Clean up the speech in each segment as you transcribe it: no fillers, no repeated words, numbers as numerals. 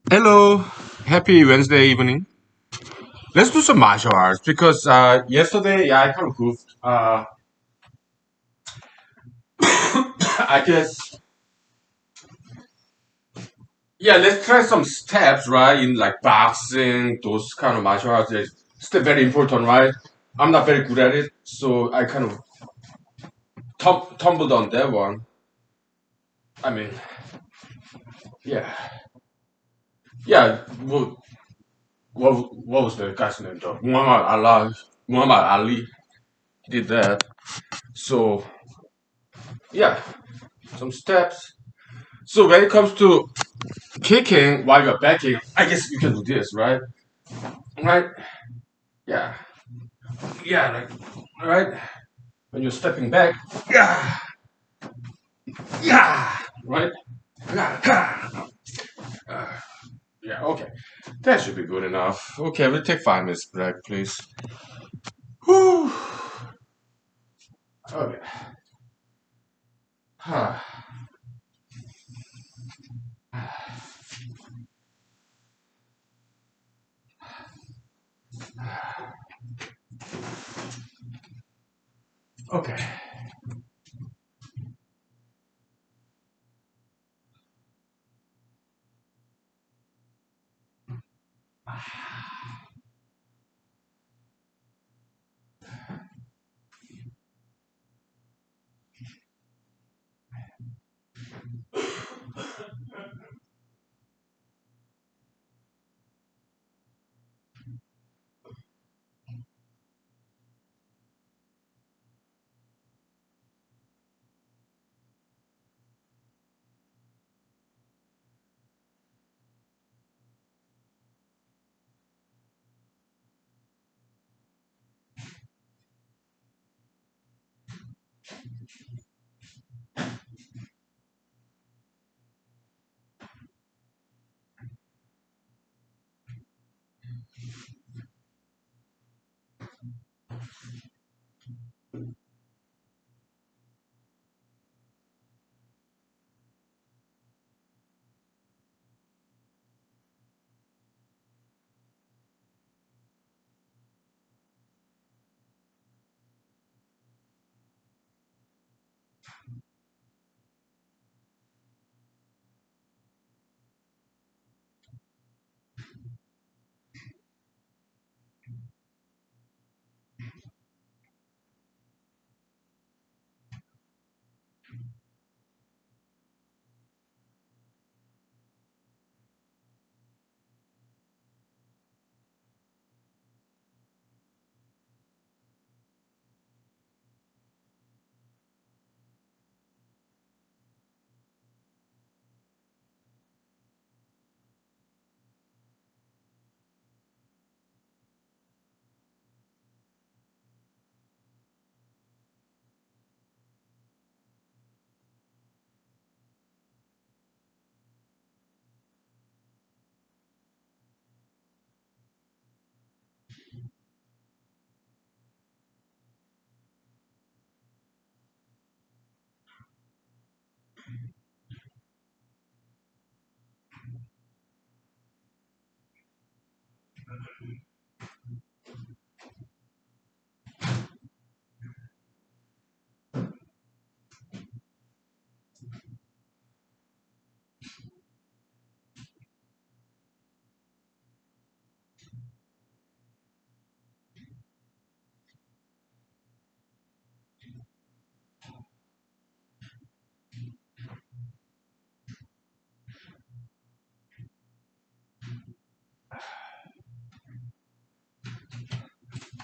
Hello, happy Wednesday evening. Let's do some martial arts because yesterday, yeah, I kind of goofed. I guess, yeah, let's try some steps, right? In like boxing, those kind of martial arts. It's still very important, right? I'm not very good at it, so I kind of tumbled on that one. I mean, yeah, yeah. What was the guy's name though? Muhammad Ali did that. So yeah, some steps. So when it comes to kicking while you're backing, I guess you can do this, right? Right? Yeah. Yeah, like, right? When you're stepping back, yeah, yeah, right? Yeah, yeah, okay. That should be good enough. Okay, we'll take 5 minutes break, please. Whew. Okay. Okay.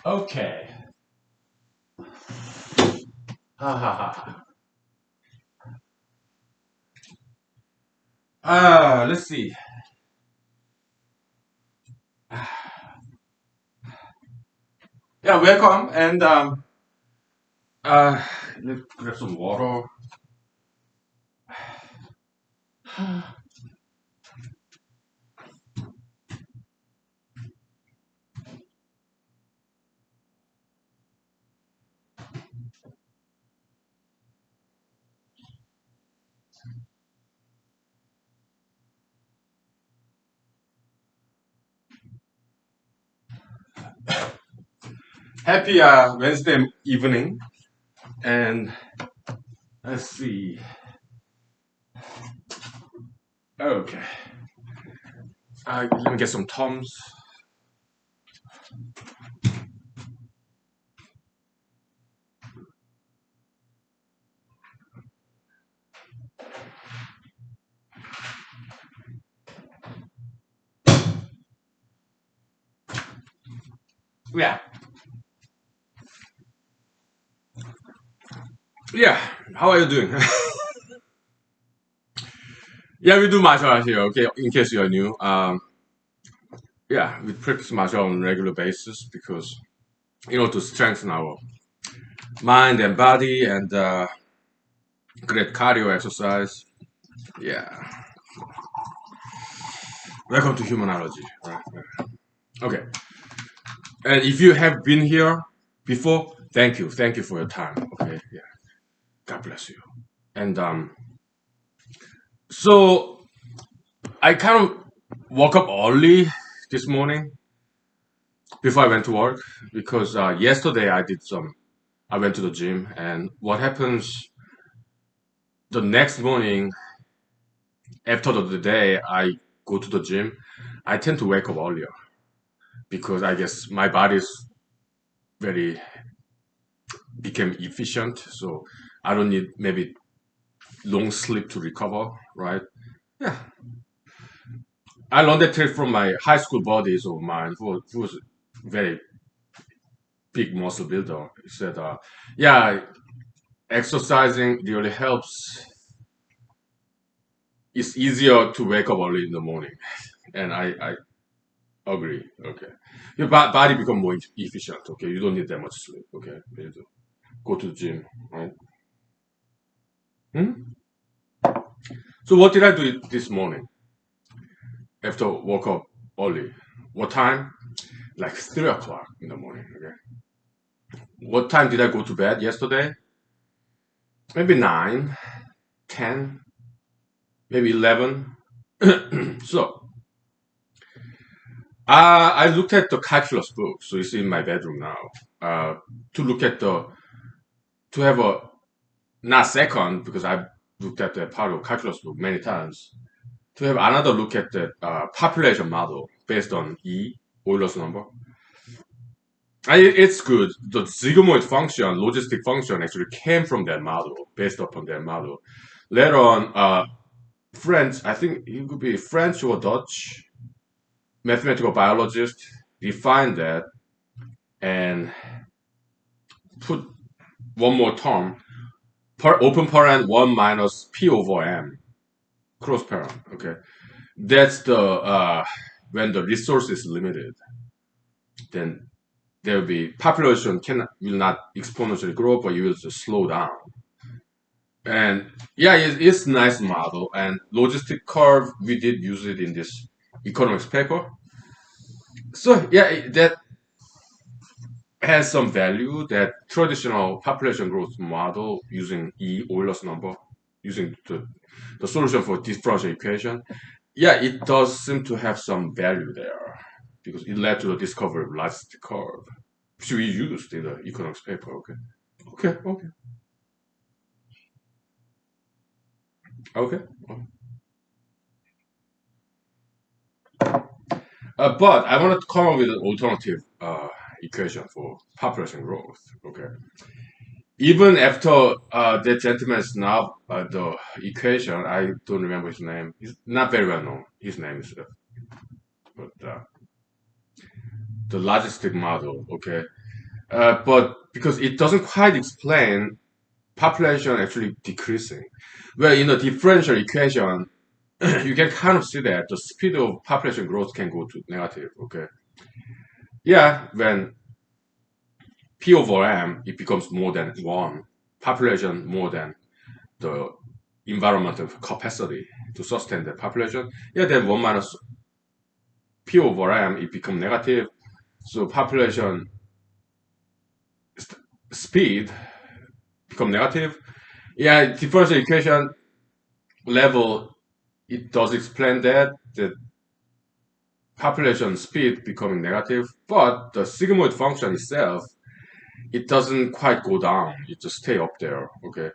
Okay. Ha ha ha. Let's see. Yeah, welcome. And uh, let's grab some water. Happy Wednesday evening, and let's see. Okay, let me get some Toms. Yeah, yeah. How are you doing? Yeah, we do martial arts here. Okay, in case you are new. Yeah, we practice martial art on a regular basis because to strengthen our mind and body and great cardio exercise. Yeah. Welcome to humanology. Right. Okay. And if you have been here before, thank you. Thank you for your time. Okay. Yeah. God bless you. And so I kind of woke up early this morning before I went to work because yesterday I went to the gym, and what happens the next morning after the day I go to the gym, I tend to wake up earlier because I guess my body's very became efficient, so I don't need maybe long sleep to recover, right? Yeah, I learned that trick from my high school buddies of mine who was very big muscle builder. He said, "Yeah, exercising really helps. It's easier to wake up early in the morning," and I agree. Okay, your body become more efficient. Okay, you don't need that much sleep. Okay, you need to go to the gym, right? Hmm? So what did I do this morning after woke up early? What time? Like 3 o'clock in the morning. Okay. What time did I go to bed yesterday? Maybe 9, 10, maybe 11. So I looked at the calculus book, so it's in my bedroom now. To look at the to have a not second because I've looked at the part of calculus book many times. To have another look at the population model based on Euler's number. It's good. The sigmoid function, logistic function, actually came from that model, based upon that model. Later on, French, I think it could be French or Dutch mathematical biologist defined that and put one more term, open parent 1 minus p over m, cross parent. Okay, that's the when the resource is limited, then there will be population will not exponentially grow, but you will just slow down. And yeah, it's nice model and logistic curve. We did use it in this economics paper. So yeah, that has some value. That traditional population growth model using Euler's number, using the solution for differential equation. Yeah, it does seem to have some value there because it led to the discovery of logistic curve, which we used in the economics paper. Okay, okay, okay, okay. But I wanted to come up with an alternative equation for population growth. Okay. Even after that gentleman's now the equation, I don't remember his name. He's not very well known. His name is, but the logistic model. Okay. But because it doesn't quite explain population actually decreasing, well, in the differential equation, you can kind of see that the speed of population growth can go to negative. Okay. Yeah, when P over M, it becomes more than one. Population more than the environmental capacity to sustain the population. Yeah, then 1 minus P over M, it becomes negative. So population speed become negative. Yeah, differential equation level, it does explain that the population speed becoming negative, but the sigmoid function itself it doesn't quite go down. It just stay up there. Okay.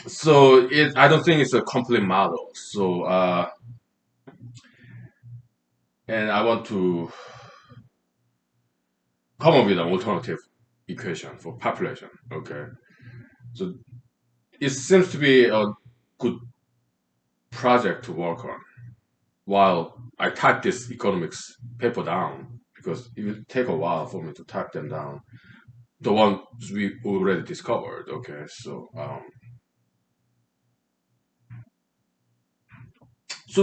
So I don't think it's a complete model. So and I want to come up with an alternative equation for population. Okay. So it seems to be a good project to work on while I type this economics paper down because it will take a while for me to type them down. The ones we already discovered. Okay. So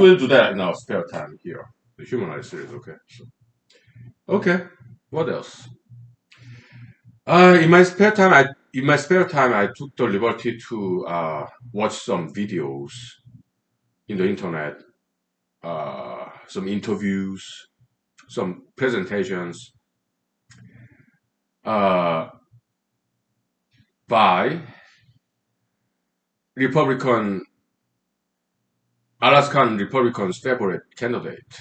we'll do that in our spare time here. The humanized series. Okay. Okay. What else? In my spare time I took the liberty to watch some videos in the internet, some interviews, some presentations uh, by Republican Alaskan Republicans' favorite candidate,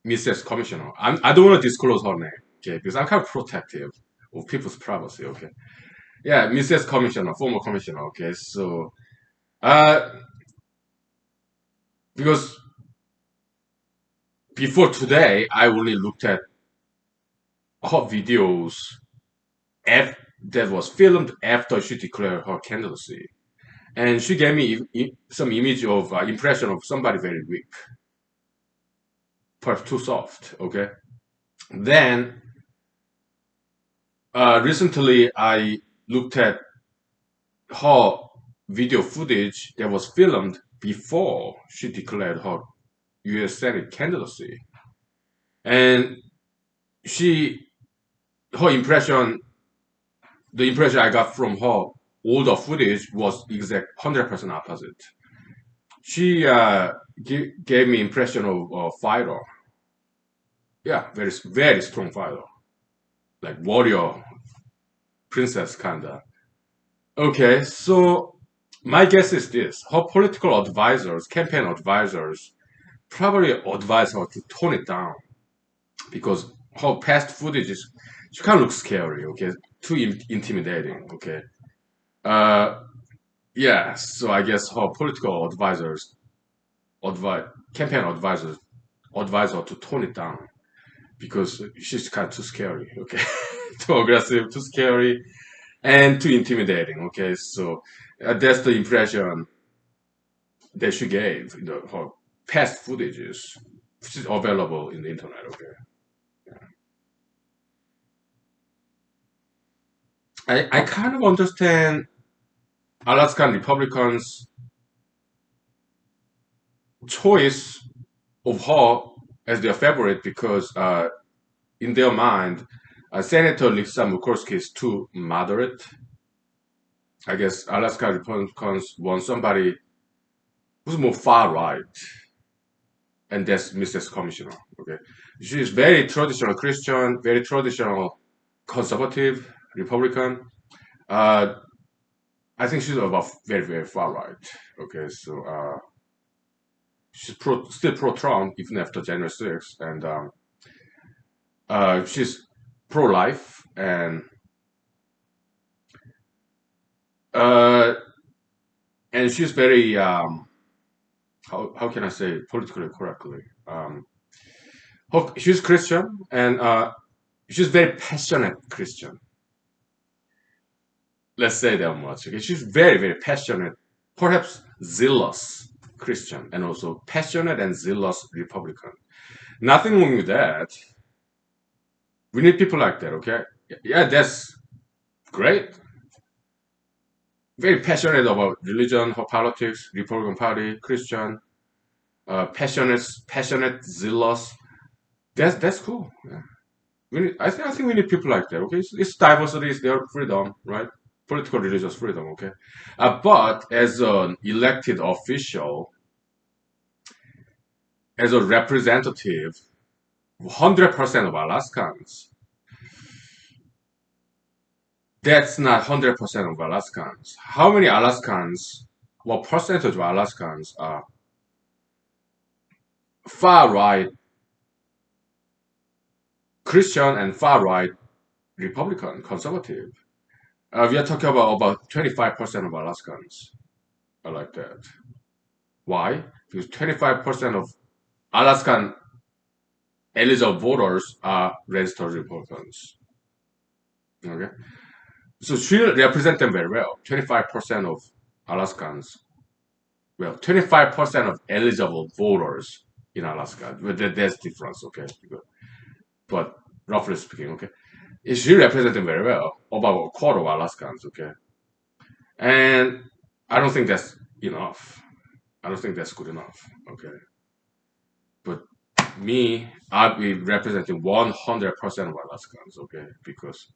Mrs. Commissioner. I don't want to disclose her name, okay, because I'm kind of protective of people's privacy, okay. Yeah, Mrs. Commissioner, former commissioner, okay. So, uh, because before today, I only looked at her videos that was filmed after she declared her candidacy. And she gave me some image of impression of somebody very weak, perhaps too soft. Okay. Then recently I looked at her video footage that was filmed before she declared her U.S. Senate candidacy, and she her impression the impression I got from her older footage was exact 100% opposite. She gave me impression of a fighter. Yeah, very strong fighter, like warrior princess kinda. Okay, so my guess is this: her political advisors, campaign advisors, probably advise her to tone it down because her past footage is she kind of looks scary. Okay, too intimidating. Okay, uh, yeah. So I guess her political advisors, advise campaign advisors, advise her to tone it down because she's kind of too scary. Okay, too aggressive, too scary, and too intimidating. Okay, so that's the impression that she gave in her past footages, which is available in the internet. Okay, I kind of understand Alaskan Republicans' choice of her as their favorite because in their mind, Senator Lisa Murkowski is too moderate. I guess Alaska Republicans want somebody who's more far right, and that's Mrs. Commissioner. Okay, she is very traditional Christian, very traditional conservative Republican. Uh, I think she's about very far right. Okay, so she's still pro Trump even after January 6th, and she's pro life uh, and she's very how can I say it politically correctly? She's Christian and she's very passionate Christian. Let's say that much. Okay, she's very passionate, perhaps zealous Christian, and also passionate and zealous Republican. Nothing wrong with that. We need people like that. Okay, yeah, that's great. Very passionate about religion, or politics, Republican Party, Christian, passionate, zealous. That's cool. Yeah. I think we need people like that. Okay, it's diversity, it's their freedom, right? Political religious freedom. Okay, but as an elected official, as a representative, 100% of Alaskans. That's not 100% of Alaskans. How many Alaskans? What percentage of Alaskans are far right Christian and far right Republican, conservative. We are talking about 25% of Alaskans are like that. Why? Because 25% of Alaskan eligible voters are registered Republicans. Okay, so she represent them very well. 25% of Alaskans, well, 25% of eligible voters in Alaska. But there's difference, okay? But roughly speaking, okay, she represent them very well. About a quarter of Alaskans, okay, and I don't think that's enough. I don't think that's good enough, okay. But me, I'll be representing 100% of Alaskans, okay, because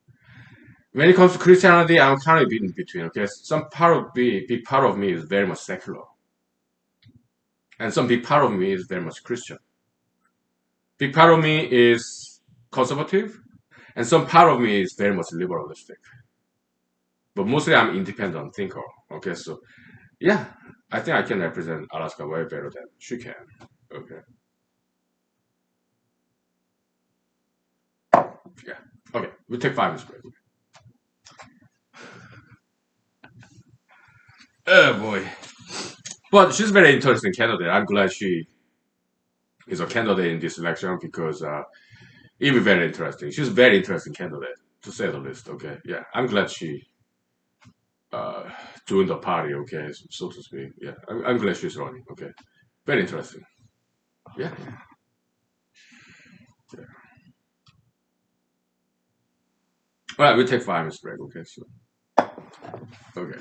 when it comes to Christianity, I'm kind of in between. Okay, some part of me, big part of me is very much secular, and some big part of me is very much Christian. Big part of me is conservative, and some part of me is very much liberalistic. But mostly, I'm independent thinker. Okay, so yeah, I think I can represent Alaska way better than she can. Okay, yeah, okay, we take 5 minutes break. Oh boy, but she's very interesting candidate. I'm glad she is a candidate in this election because it'll be very interesting. She's a very interesting candidate, to say the least. Okay, yeah, I'm glad she uh, joined the party. Okay, so to speak. Yeah, I'm glad she's running. Okay, very interesting. Yeah, yeah. All right, we take 5 minutes break. Okay, so okay.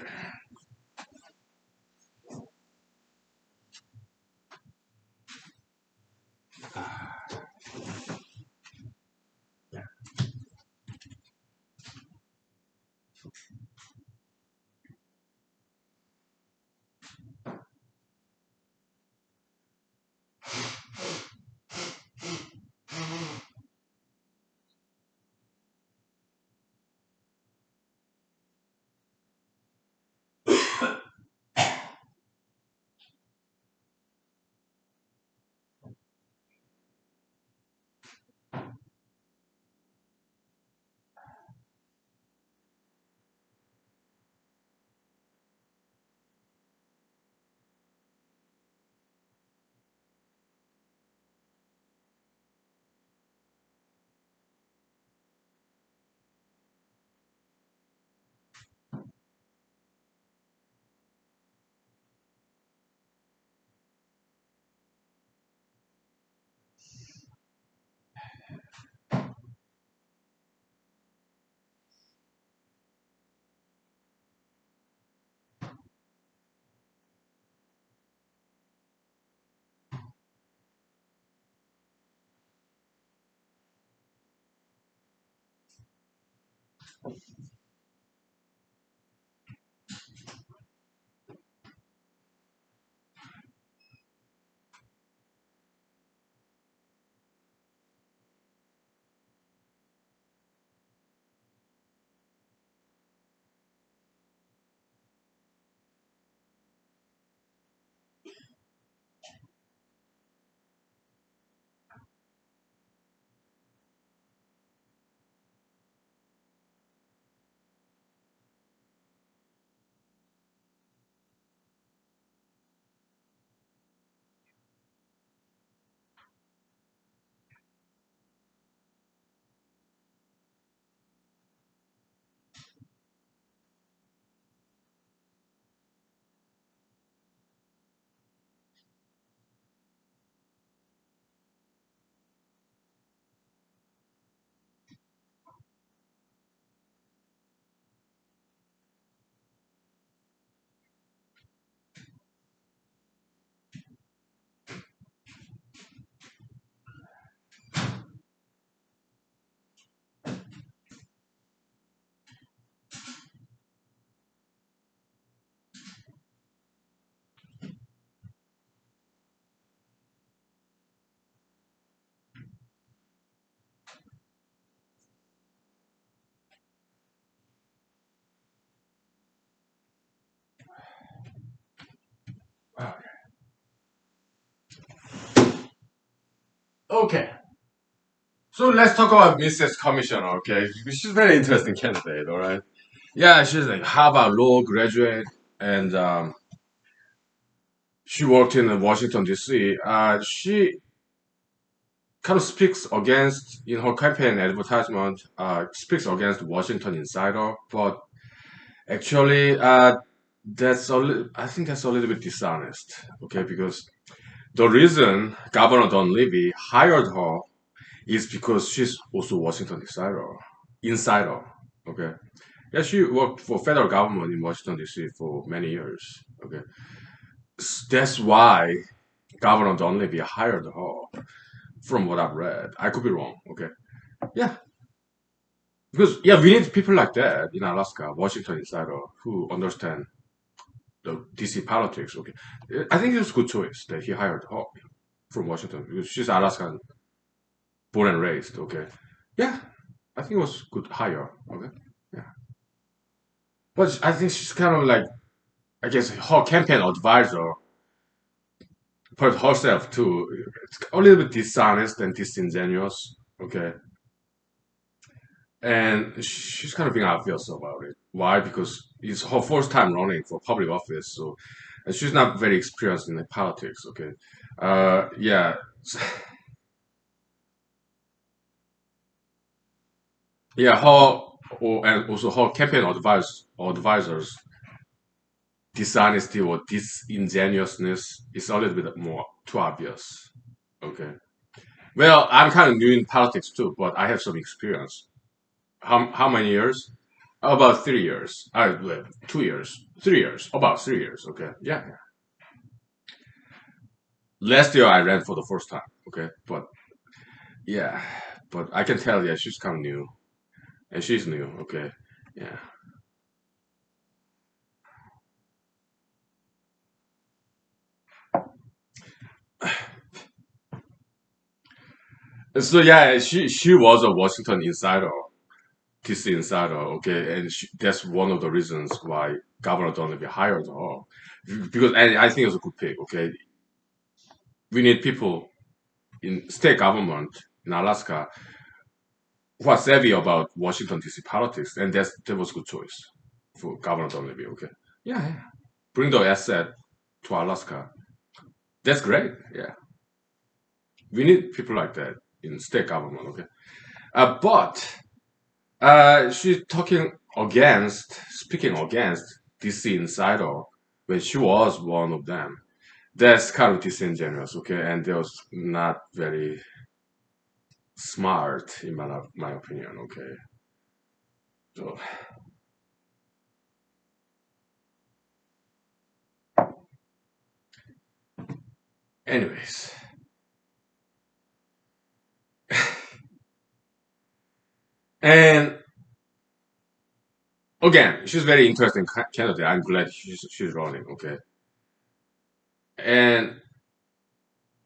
Okay. So let's talk about Mrs. Commissioner, okay? She's a very interesting candidate, all right? Yeah, she's like Harvard Law graduate, and she worked in Washington, D.C. She kind of speaks against, in her campaign advertisement, speaks against Washington Insider, but actually, I think that's a little bit dishonest, okay? Because the reason Governor Dunleavy hired her is because she's also Washington insider, okay? Yeah, she worked for federal government in Washington D.C. for many years, okay? That's why Governor Dunleavy hired her, from what I've read. I could be wrong, okay? Yeah, because yeah, we need people like that in Alaska, Washington insider, who understand the DC politics. Okay, I think it was a good choice that he hired her from Washington because she's Alaskan, born and raised. Okay, yeah, I think it was good hire. Okay, yeah, but I think she's kind of like, I guess her campaign advisor put herself too. It's a little bit dishonest and disingenuous. Okay, and she's kind of being obvious about it. Why? Because it's her first time running for public office, so and she's not very experienced in the politics. Okay, yeah, yeah. And also her campaign advisors dishonesty or disingenuousness is a little bit more too obvious. Okay. Well, I'm kind of new in politics too, but I have some experience. How many years? About 3 years. 2 years. 3 years. About 3 years. Okay. Yeah. Yeah. Last year I ran for the first time. Okay. But yeah. But I can tell, yeah, she's kind of new. And she's new. Okay. Yeah. So yeah, she was a Washington insider, TC insider. Okay. And that's one of the reasons why Governor Donovan hired her. Because and I think it's a good pick. Okay. We need people in state government in Alaska who are savvy about Washington D.C. politics, and that was a good choice for Governor Dunleavy. Okay, yeah, yeah. Bring the asset to Alaska. That's great. Yeah, we need people like that in state government. Okay, but she's speaking against D.C. insider when she was one of them. That's kind of disingenuous. Okay, and that was not very smart in my opinion. Okay, so anyways. And again, she's very interesting candidate. I'm glad she's running. Okay, and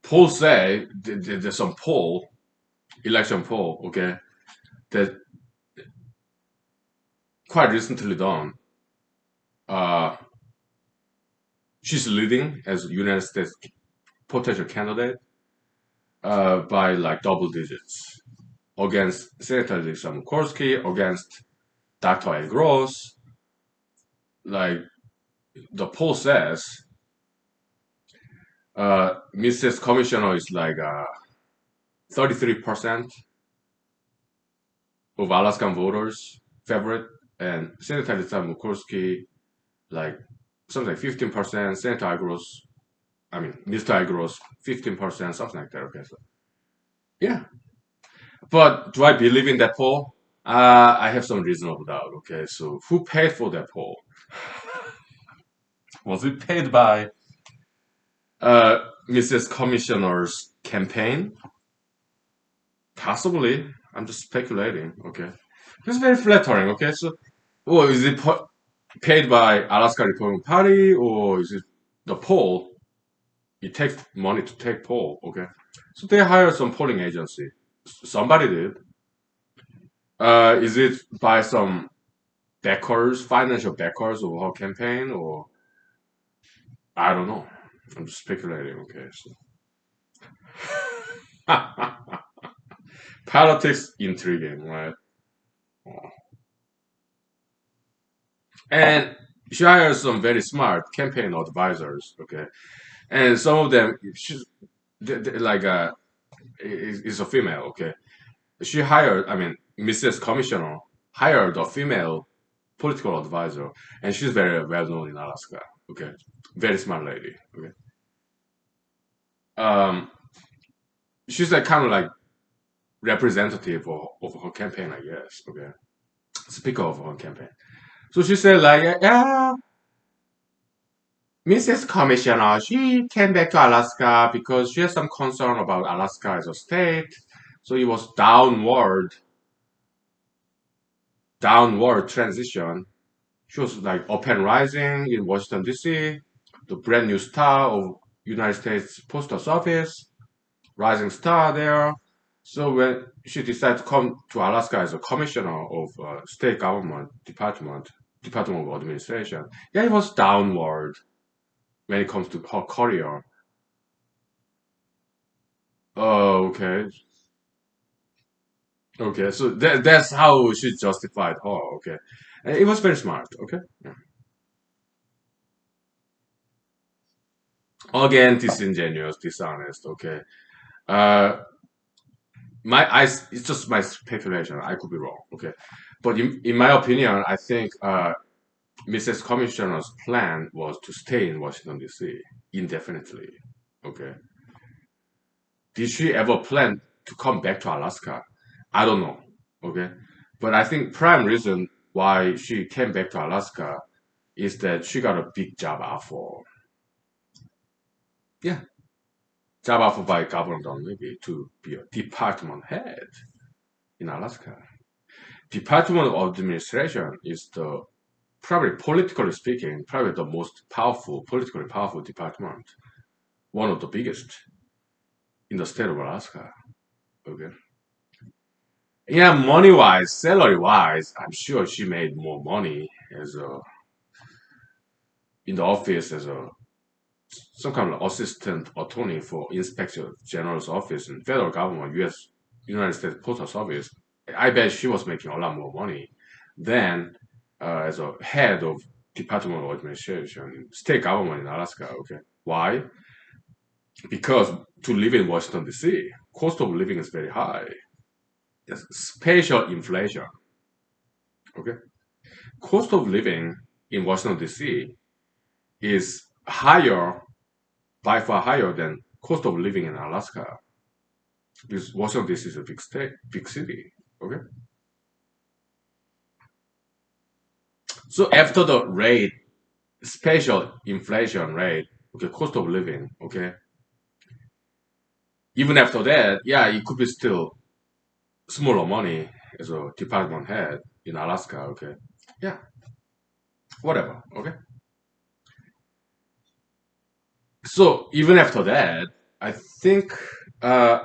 polls say there's some election poll. Okay, that quite recently done. Uh, she's leading as United States potential candidate by like double digits against Senator Lisa Murkowski, against Dr. Ed Gross. Like the poll says, Mrs. Commissioner is like 33% of Alaskan voters favorite, and Senator Lisa Murkowski like something like 15%. Mr. Agros 15%, something like that. Okay, so yeah. But do I believe in that poll? I have some reasonable doubt. Okay, so who paid for that poll? Was it paid by Mrs. Commissioner's campaign? Possibly. I'm just speculating. Okay, it's very flattering. Okay, so, or is it paid by Alaska Republican Party, or is it the poll? It takes money to take poll. Okay, so they hired some polling agency. Somebody did. Is it by some backers, financial backers of her campaign, or I don't know. I'm just speculating. Okay, so Politics intriguing, right? And she hires some very smart campaign advisors, okay? And some of them, she's like is a female, okay? She hired, I mean, Mrs. Commissioner hired a female political advisor, and she's very well known in Alaska, okay? Very smart lady, okay? Um, she's like kind of like representative of her campaign, I guess, okay? Speaker of her campaign. So she said like, yeah, Mrs. Commissioner, she came back to Alaska because she has some concern about Alaska as a state. So it was downward transition. She was like up and rising in Washington D.C., the brand new star of United States Postal Service, rising star there. So when she decided to come to Alaska as a commissioner of state government Department of Administration, yeah, it was downward when it comes to her career. Oh, okay. Okay, so that's how she justified her. Okay, and it was very smart. Okay, yeah. Again, disingenuous, dishonest. Okay, uh, it's just my speculation. I could be wrong. Okay, but in my opinion, I think Mrs. Commissioner's plan was to stay in Washington D.C. indefinitely. Okay, did she ever plan to come back to Alaska? I don't know. Okay, but I think prime reason why she came back to Alaska is that she got a big job offer. Yeah, job offer by Governor Dunleavy to be a department head in Alaska. Department of Administration is the probably politically speaking, probably the most powerful, politically powerful department, one of the biggest in the state of Alaska. Okay. Yeah, money wise, salary wise, I'm sure she made more money as a in the office as a some kind of assistant attorney for Inspector General's office in federal government, U.S. United States Postal Service. I bet she was making a lot more money than as a head of Department of Administration, state government in Alaska. Okay, why? Because to live in Washington D.C., cost of living is very high. There's spatial inflation. Okay, cost of living in Washington D.C. is higher, by far higher than cost of living in Alaska. Because Washington D.C. is a big state, big city. Okay, so after the rate, spatial inflation rate, okay, cost of living, okay, even after that, yeah, it could be still smaller money as a department head in Alaska, okay, yeah, whatever, okay. So even after that, I think uh,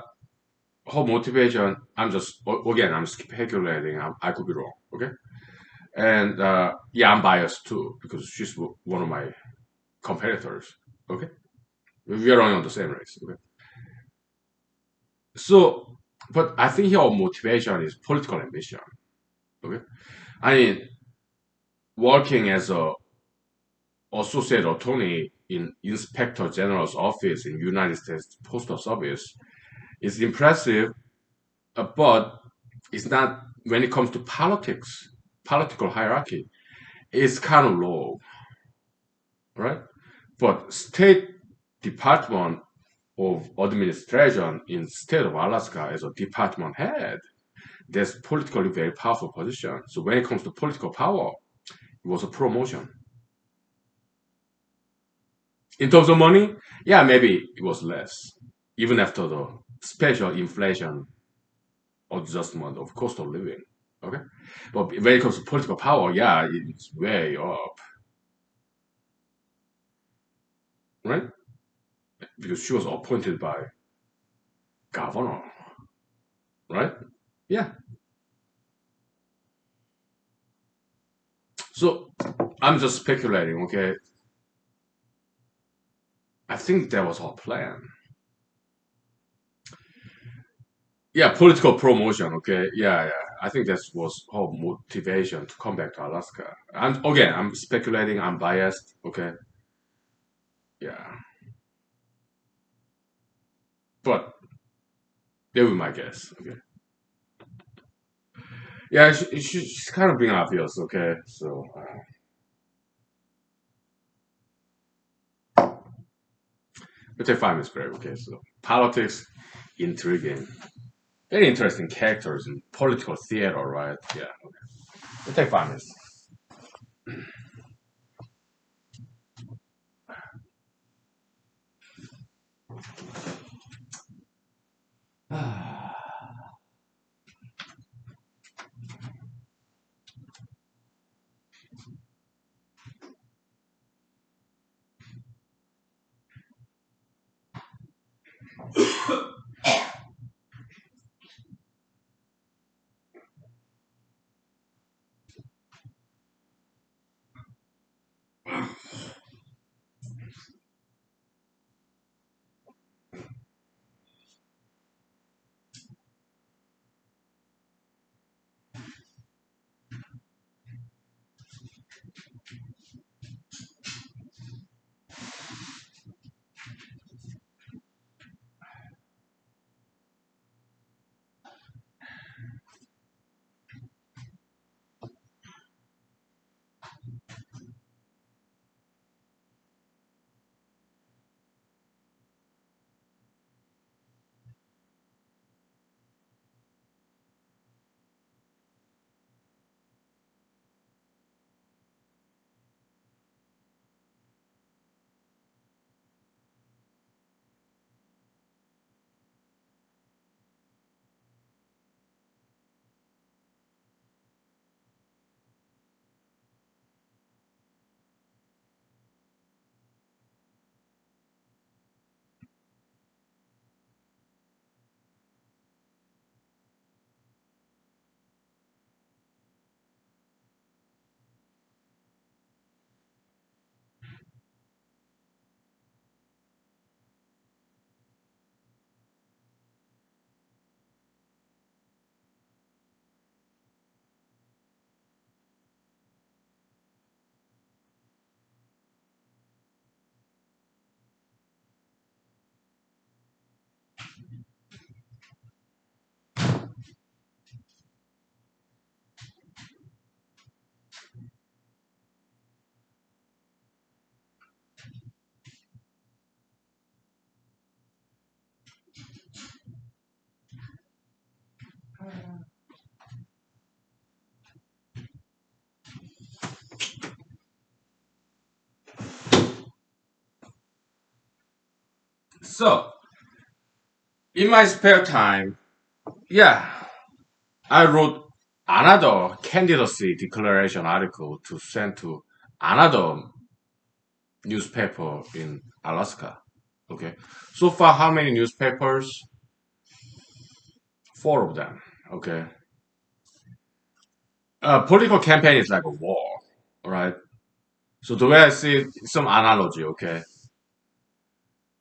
her motivation. Again, I'm speculating. I could be wrong, okay. And yeah, I'm biased too because she's one of my competitors, okay. We are only on the same race, okay. So, but I think her motivation is political ambition, okay. I mean, working as a associate attorney in Inspector General's office in United States Postal Service is impressive, but it's not when it comes to politics, political hierarchy, it's kind of low, right? But State Department of Administration in state of Alaska as a department head, that's politically very powerful position. So when it comes to political power, it was a promotion. In terms of money, yeah, maybe it was less, even after the special inflation adjustment of cost of living. Okay, but when it comes to political power, yeah, it's way up, right? Because she was appointed by governor, right? Yeah. So I'm just speculating. Okay, I think that was her plan. Yeah, political promotion. Okay, yeah, yeah. I think that was her motivation to come back to Alaska. And again, I'm speculating. I'm biased. Okay, yeah, but they were my guess. Okay, yeah, she's kind of being obvious. Okay, so we'll take 5 minutes break. Okay, so politics, intriguing, very interesting characters in political theater, right? Yeah, okay. We'll take 5 minutes. So, in my spare time, yeah, I wrote another candidacy declaration article to send to another newspaper in Alaska. Okay. So far, how many newspapers? 4 of them. Okay. Political campaign is like a war, right? So the way I see it, some analogy, okay?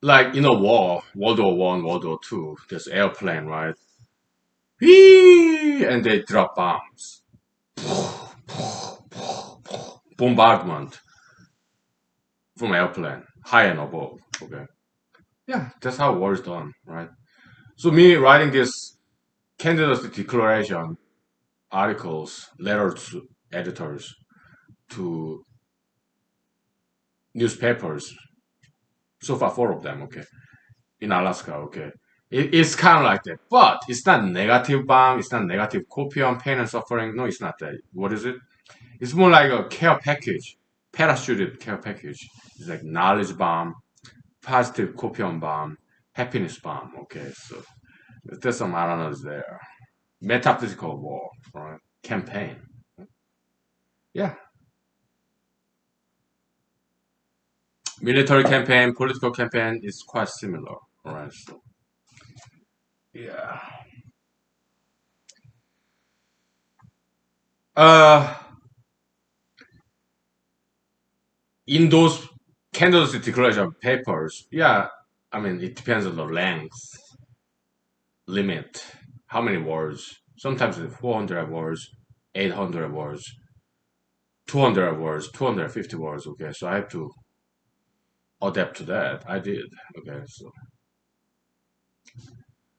Like in a war, World War One, World War Two, there's airplane, right? Whee! And they drop bombs. Bombardment from airplane, high and above. Okay. Yeah, that's how war is done, right? So me writing this candidacy declaration articles, letters to editors, to newspapers. So far, 4 of them. Okay, in Alaska. Okay, it's kind of like that, but it's not negative bomb. It's not negative copium, pain and suffering. No, it's not that. What is it? It's more like a care package, parachuted care package. It's like knowledge bomb, positive copium bomb, happiness bomb. Okay, so there's some analysis there. Metaphysical war, right? Campaign. Yeah, military campaign, political campaign is quite similar. All right. So, yeah. Uh, in those candidacy declaration papers, yeah, I mean, it depends on the length limit, how many words. Sometimes it's 400 words, 800 words, 200 words, 250 words. Okay, so I have to adapt to that. I did. Okay,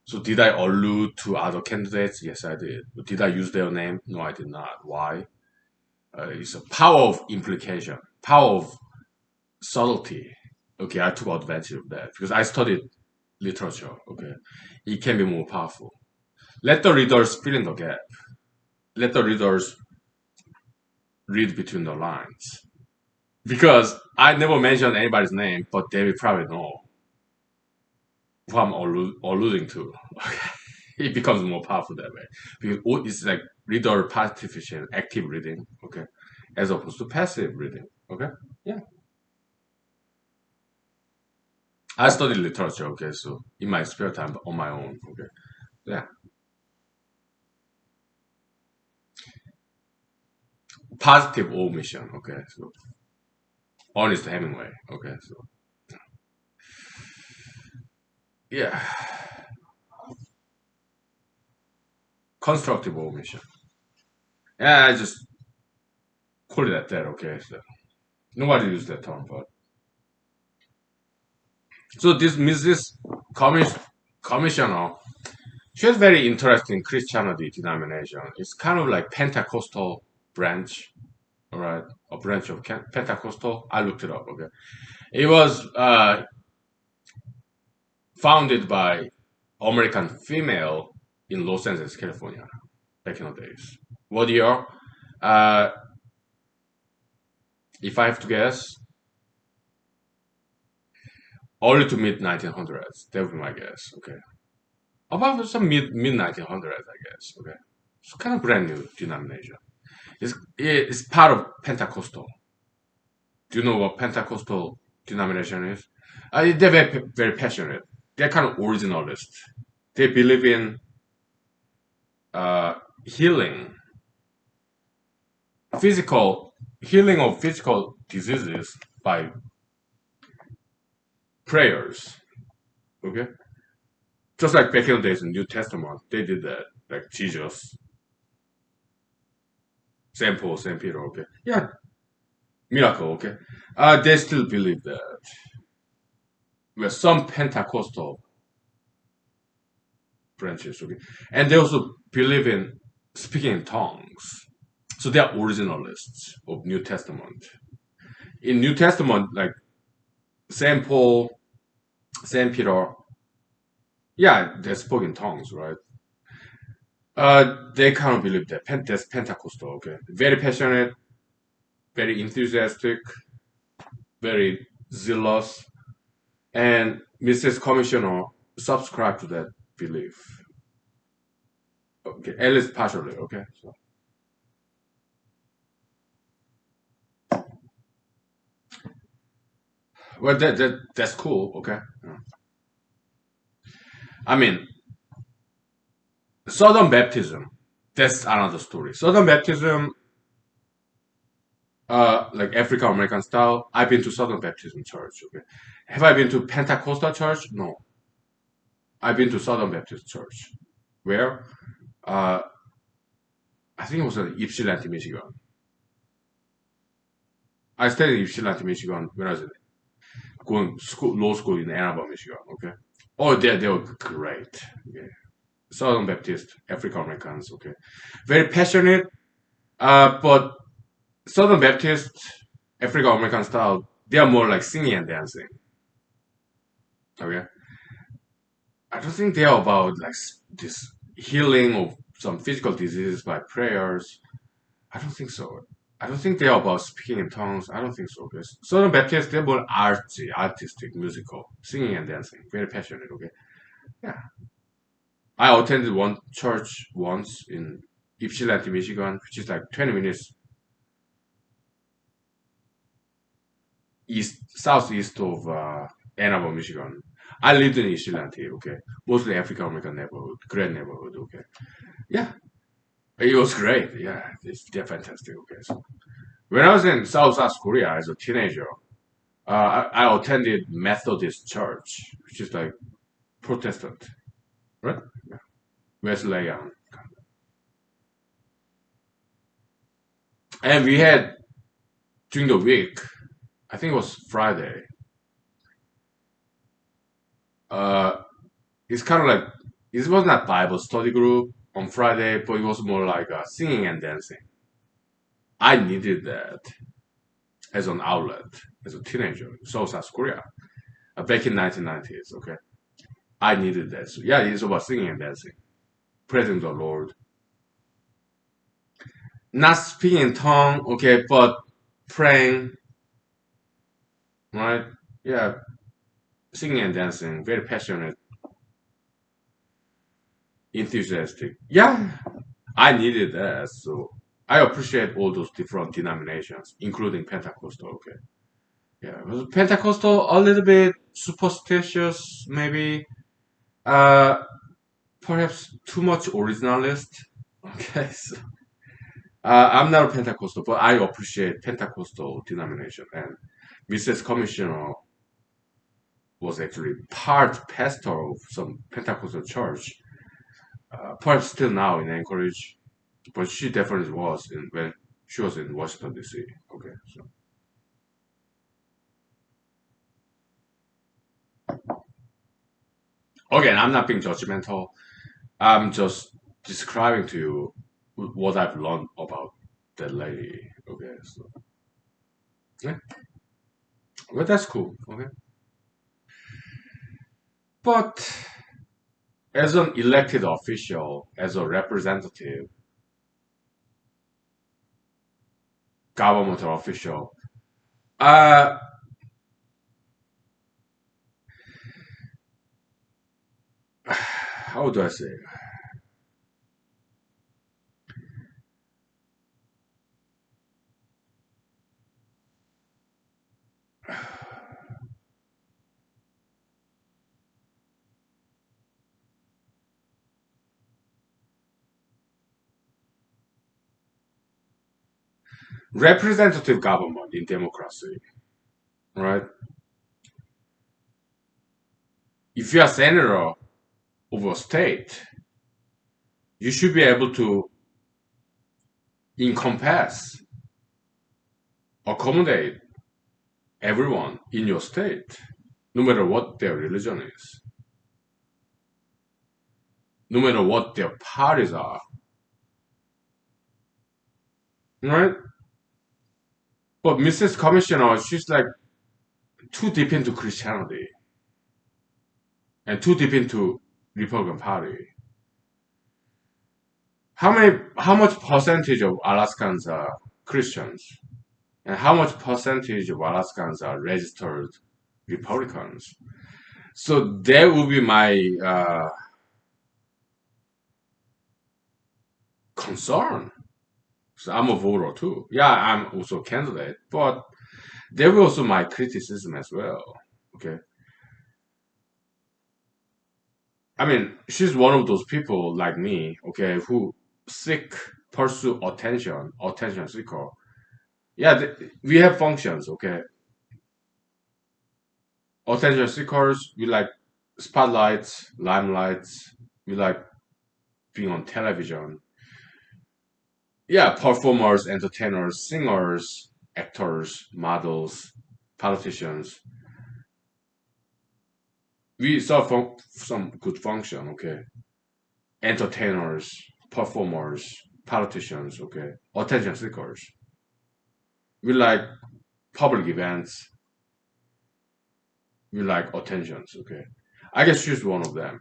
so did I allude to other candidates? Yes, I did. But did I use their name? No, I did not. Why? It's a power of implication, power of subtlety. Okay, I took advantage of that because I studied literature. Okay, it can be more powerful. Let the readers fill in the gap. Let the readers read between the lines. Because I never mentioned anybody's name, but they will probably know who I'm alluding to. It becomes more powerful that way because it's like reader participation, active reading, okay, as opposed to passive reading, okay. Yeah, I studied literature, okay, so in my spare time on my own, okay. Yeah, positive omission, okay. So Ernest Hemingway, okay. So yeah, constructive omission. Yeah, I just call it at that, okay. So nobody used that term, but so this Mrs. Commissioner, she has very interesting Christianity denomination. It's kind of like Pentecostal branch, all right, a branch of Pentecostal. I looked it up. Okay, it was founded by American female in Los Angeles, California, back in the days. What year? Uh, if I have to guess, early to mid 1900s. That would be my guess. Okay, about some mid 1900s, I guess. Okay, it's kind of brand new denomination. It's part of Pentecostal. Do you know what Pentecostal denomination is? They're very passionate. They're kind of originalist. They believe in healing, physical healing of physical diseases by prayers. Okay, just like back in the days in New Testament, they did that. Like Jesus, Saint Paul, Saint Peter. Okay, yeah, miracle. Okay, they still believe that. Well, some Pentecostal branches. Okay, and they also believe in speaking in tongues. So they are originalists of New Testament. In New Testament, like Saint Paul, Saint Peter, yeah, they spoke in tongues, right? They kind of believe that that's Pentecostal. Okay, very passionate, very enthusiastic, very zealous, and Mrs. Commissioner subscribe to that belief. Okay, at least partially. Okay, so well, that's cool. Okay, yeah. I mean, Southern baptism. That's another story. Southern baptism, like African American style. I've been to Southern Baptist Church. Okay, have I been to Pentecostal church? No, I've been to Southern Baptist Church. Where? Uh, I think it was in Ypsilanti, Michigan. I studied in Ypsilanti, Michigan when I was going school, law school in Ann Arbor, Michigan. Okay. Oh, they were great. Okay. Southern Baptist African Americans. Okay, very passionate. But Southern Baptist African American style, they are more like singing and dancing. Okay. I don't think they are about like this healing of some physical diseases by prayers. I don't think so. I don't think they are about speaking in tongues. I don't think so. Because Southern Baptist, they're more artsy, artistic, musical, singing and dancing, very passionate. Okay, yeah. I attended one church once in Ypsilanti, Michigan, which is like 20 minutes southeast of Ann Arbor, Michigan. I lived in Ypsilanti. Okay, mostly African American neighborhood, great neighborhood. Okay, yeah, it was great. Yeah, they're fantastic. Okay, so when I was in South Korea as a teenager, I attended Methodist church, which is like Protestant, right? Yeah. Wesleyan. And we had during the week, I think it was Friday. Uh, it's kind of like it was not Bible study group on Friday, but it was more like singing and dancing. I needed that as an outlet as a teenager, so South Korea, back in 1990s. Okay, I needed that. So yeah, it's about singing and dancing, praising the Lord, not speaking in tongue. Okay, but praying, right? Yeah, singing and dancing, very passionate, enthusiastic. Yeah, I needed that. So I appreciate all those different denominations, including Pentecostal. Okay. Yeah, was Pentecostal a little bit superstitious, maybe. Uh, Perhaps too much originalist. Okay, so I'm not a Pentecostal, but I appreciate Pentecostal denomination. And Mrs. Commissioner was actually part pastor of some Pentecostal church, perhaps still now in Anchorage, but she definitely was when she was in Washington D.C. Okay, so again, I'm not being judgmental. I'm just describing to you what I've learned about that lady. Okay, so yeah, well, that's cool. Okay, but as an elected official, as a representative, governmental official, uh, how do I say? Representative government in democracy, right? If you are senator of a state, you should be able to encompass, accommodate everyone in your state, no matter what their religion is, no matter what their parties are, right? But Mrs. Commissioner, she's like too deep into Christianity and too deep into Republican Party. How much percentage of Alaskans are Christians? And how much percentage of Alaskans are registered Republicans? So that would be my concern. So I'm a voter too. Yeah, I'm also a candidate, but there will also my criticism as well. Okay, I mean, she's one of those people like me. Okay, who seek pursue attention seeker. Yeah, we have functions. Okay, attention seekers. We like spotlights, limelights. We like being on television. Yeah, performers, entertainers, singers, actors, models, politicians. We serve some good function, okay? Entertainers, performers, politicians, okay? Attention seekers. We like public events. We like attentions, okay? I guess she's one of them.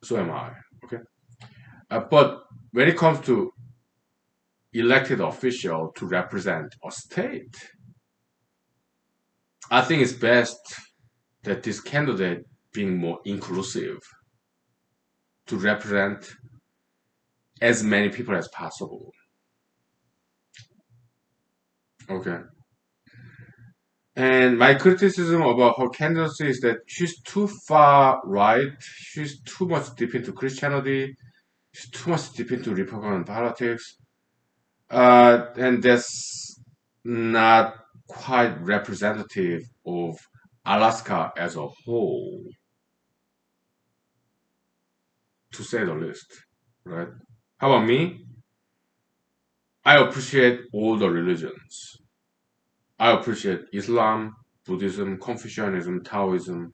So am I, okay? But when it comes to elected official to represent a state, I think it's best that this candidate being more inclusive to represent as many people as possible. Okay. And my criticism about her candidacy is that she's too far right. She's too much deep into Christianity. She's too much deep into Republican politics. And that's not quite representative of Alaska as a whole, to say the least. right? How about me? I appreciate all the religions. I appreciate Islam, Buddhism, Confucianism, Taoism,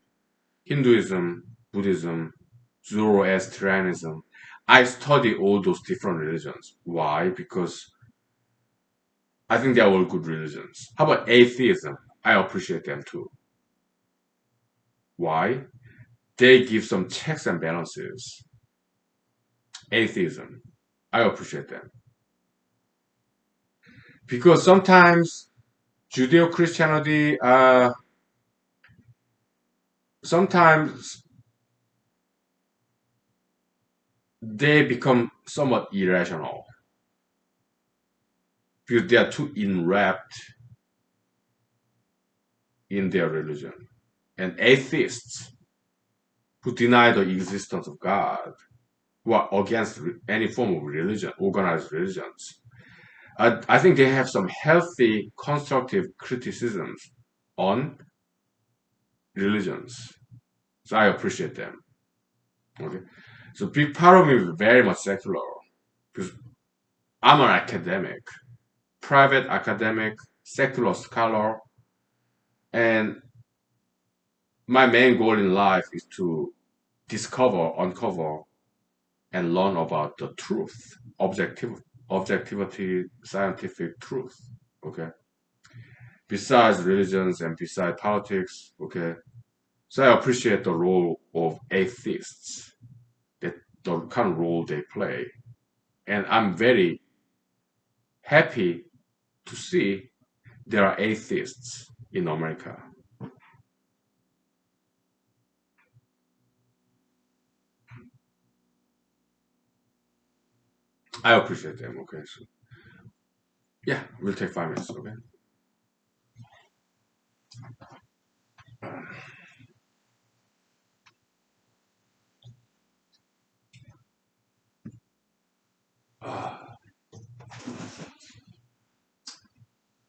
Hinduism, Buddhism, Zoroastrianism. I study all those different religions. Why? Because I think they're all good religions. How about atheism? I appreciate them too. Why? They give some checks and balances. Atheism. I appreciate them. Because sometimes Judeo Christianity, sometimes they become somewhat irrational because they are too enwrapped in their religion. And atheists who deny the existence of God, who are against any form of religion, organized religions, I think they have some healthy, constructive criticisms on religions. So I appreciate them. Okay. So big part of me is very much secular because I'm an academic, private academic, secular scholar, and my main goal in life is to discover, uncover, and learn about the truth, objectivity, scientific truth. Okay. Besides religions and besides politics. Okay. So I appreciate the role of atheists, that the kind of role they play, and I'm very happy to see there are atheists in America. I appreciate them. Okay. So yeah, we'll take 5 minutes. Okay.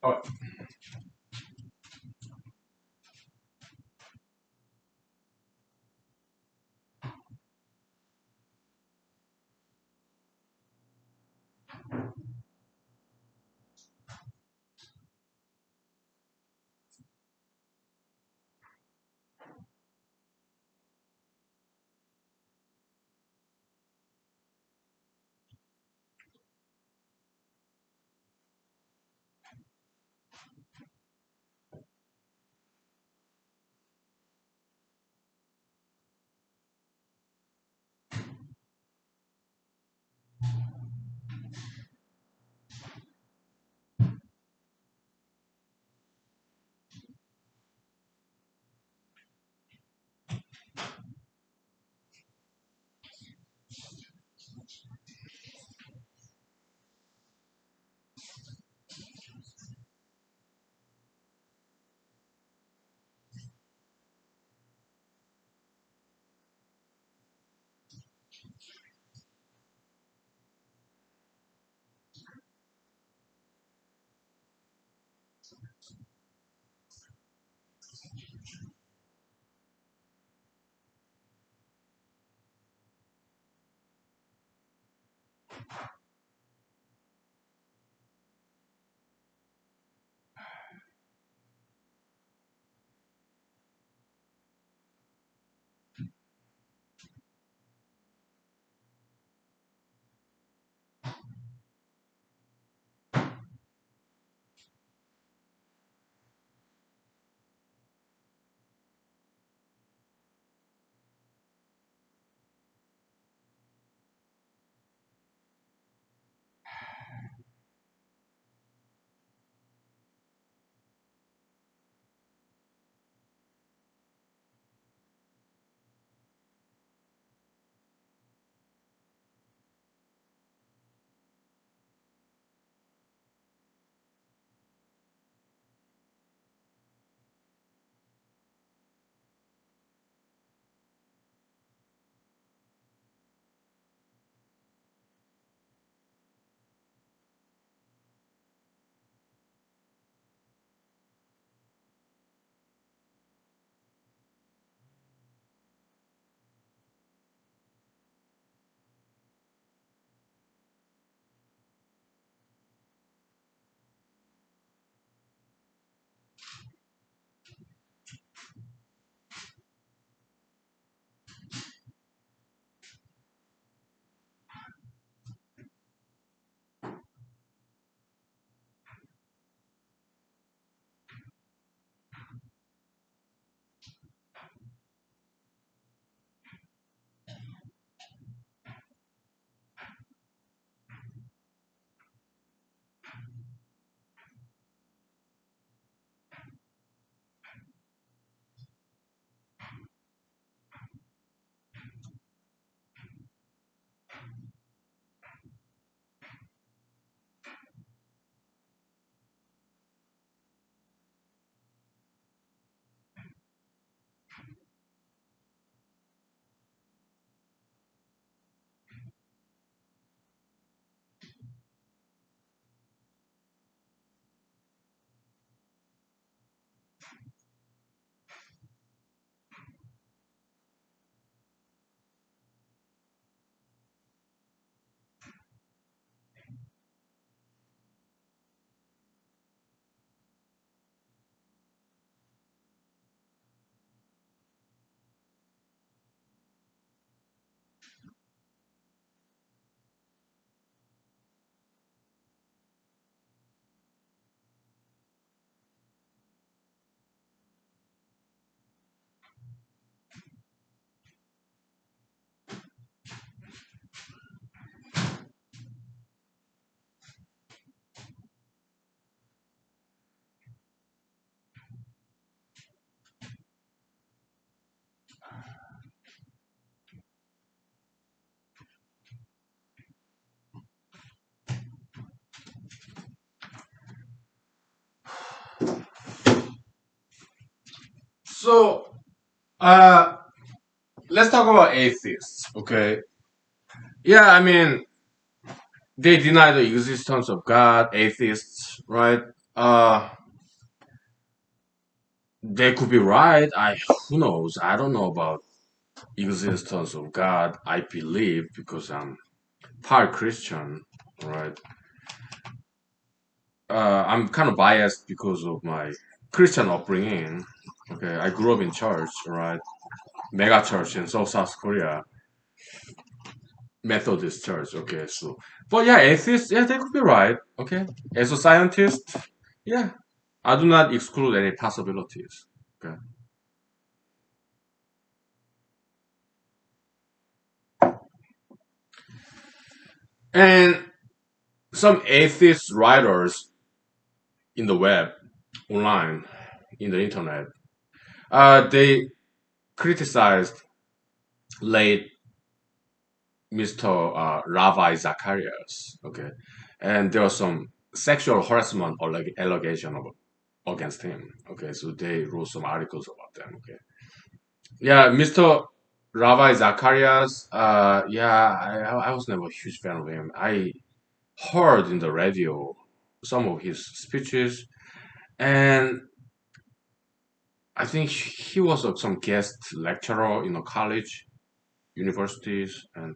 All right. So, uh, let's talk about atheists, okay? Yeah, I mean, they deny the existence of God, atheists, right? Uh, they could be right. Who knows? I don't know about existence of God. I believe because I'm part Christian, right? I'm kind of biased because of my Christian upbringing. Okay, I grew up in church, right? Mega church in South Korea, Methodist church. Okay, so but yeah, atheists, yeah, they could be right. Okay, as a scientist, yeah, I do not exclude any possibilities. Okay, and some atheist writers in the web, online, in the internet, they criticized late Mr. Ravi Zacharias. Okay, and there was some sexual harassment or like allegation against him. Okay, so they wrote some articles about them. Okay, yeah, Mr. Ravi Zacharias. Yeah, I was never a huge fan of him. I heard in the radio some of his speeches, and I think he was some guest lecturer in a college, universities, and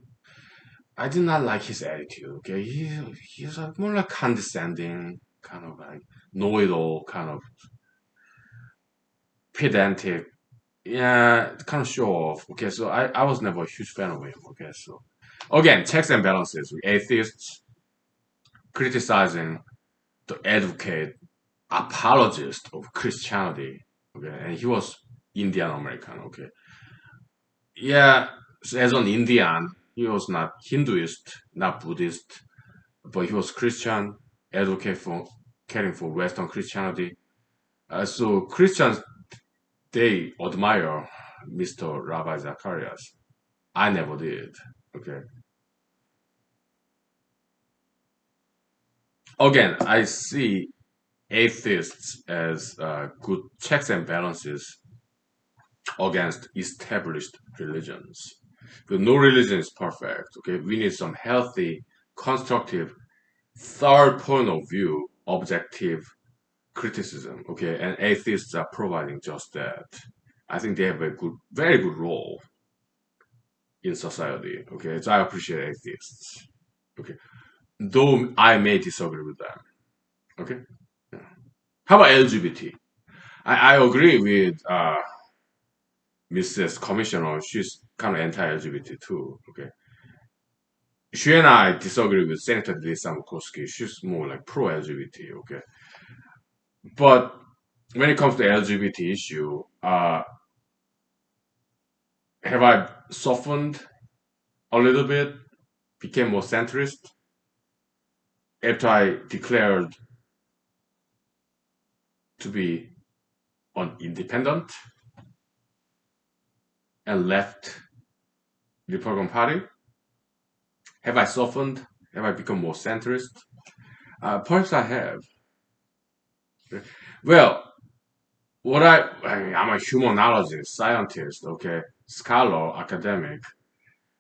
I did not like his attitude. Okay, he's like more like condescending, kind of like know-it-all, kind of pedantic. Yeah, kind of show off. Okay, so I was never a huge fan of him. Okay, so again, checks and balances. Atheists criticizing the advocate, apologist of Christianity. Okay, and he was Indian American. Okay, yeah, so as an Indian, he was not Hinduist, not Buddhist, but he was Christian, advocate for caring for Western Christianity. So Christians, they admire Mr. Rabbi Zacharias. I never did. Okay. Again, I see atheists as good checks and balances against established religions. But no religion is perfect. Okay, we need some healthy, constructive, third point of view, objective criticism. Okay, and atheists are providing just that. I think they have a good, very good role in society. Okay, so I appreciate atheists. Okay, though I may disagree with them. Okay, yeah. How about LGBT? I agree with Mrs. Commissioner. She's kind of anti-LGBT too. Okay, she and I disagree with Senator Lisa Murkowski. She's more like pro-LGBT. Okay, but when it comes to LGBT issue, have I softened a little bit, became more centrist after I declared to be an independent and left Republican Party? Have I softened? Have I become more centrist? Perhaps I have. Well, I'm a humanologist, scientist, okay, scholar, academic,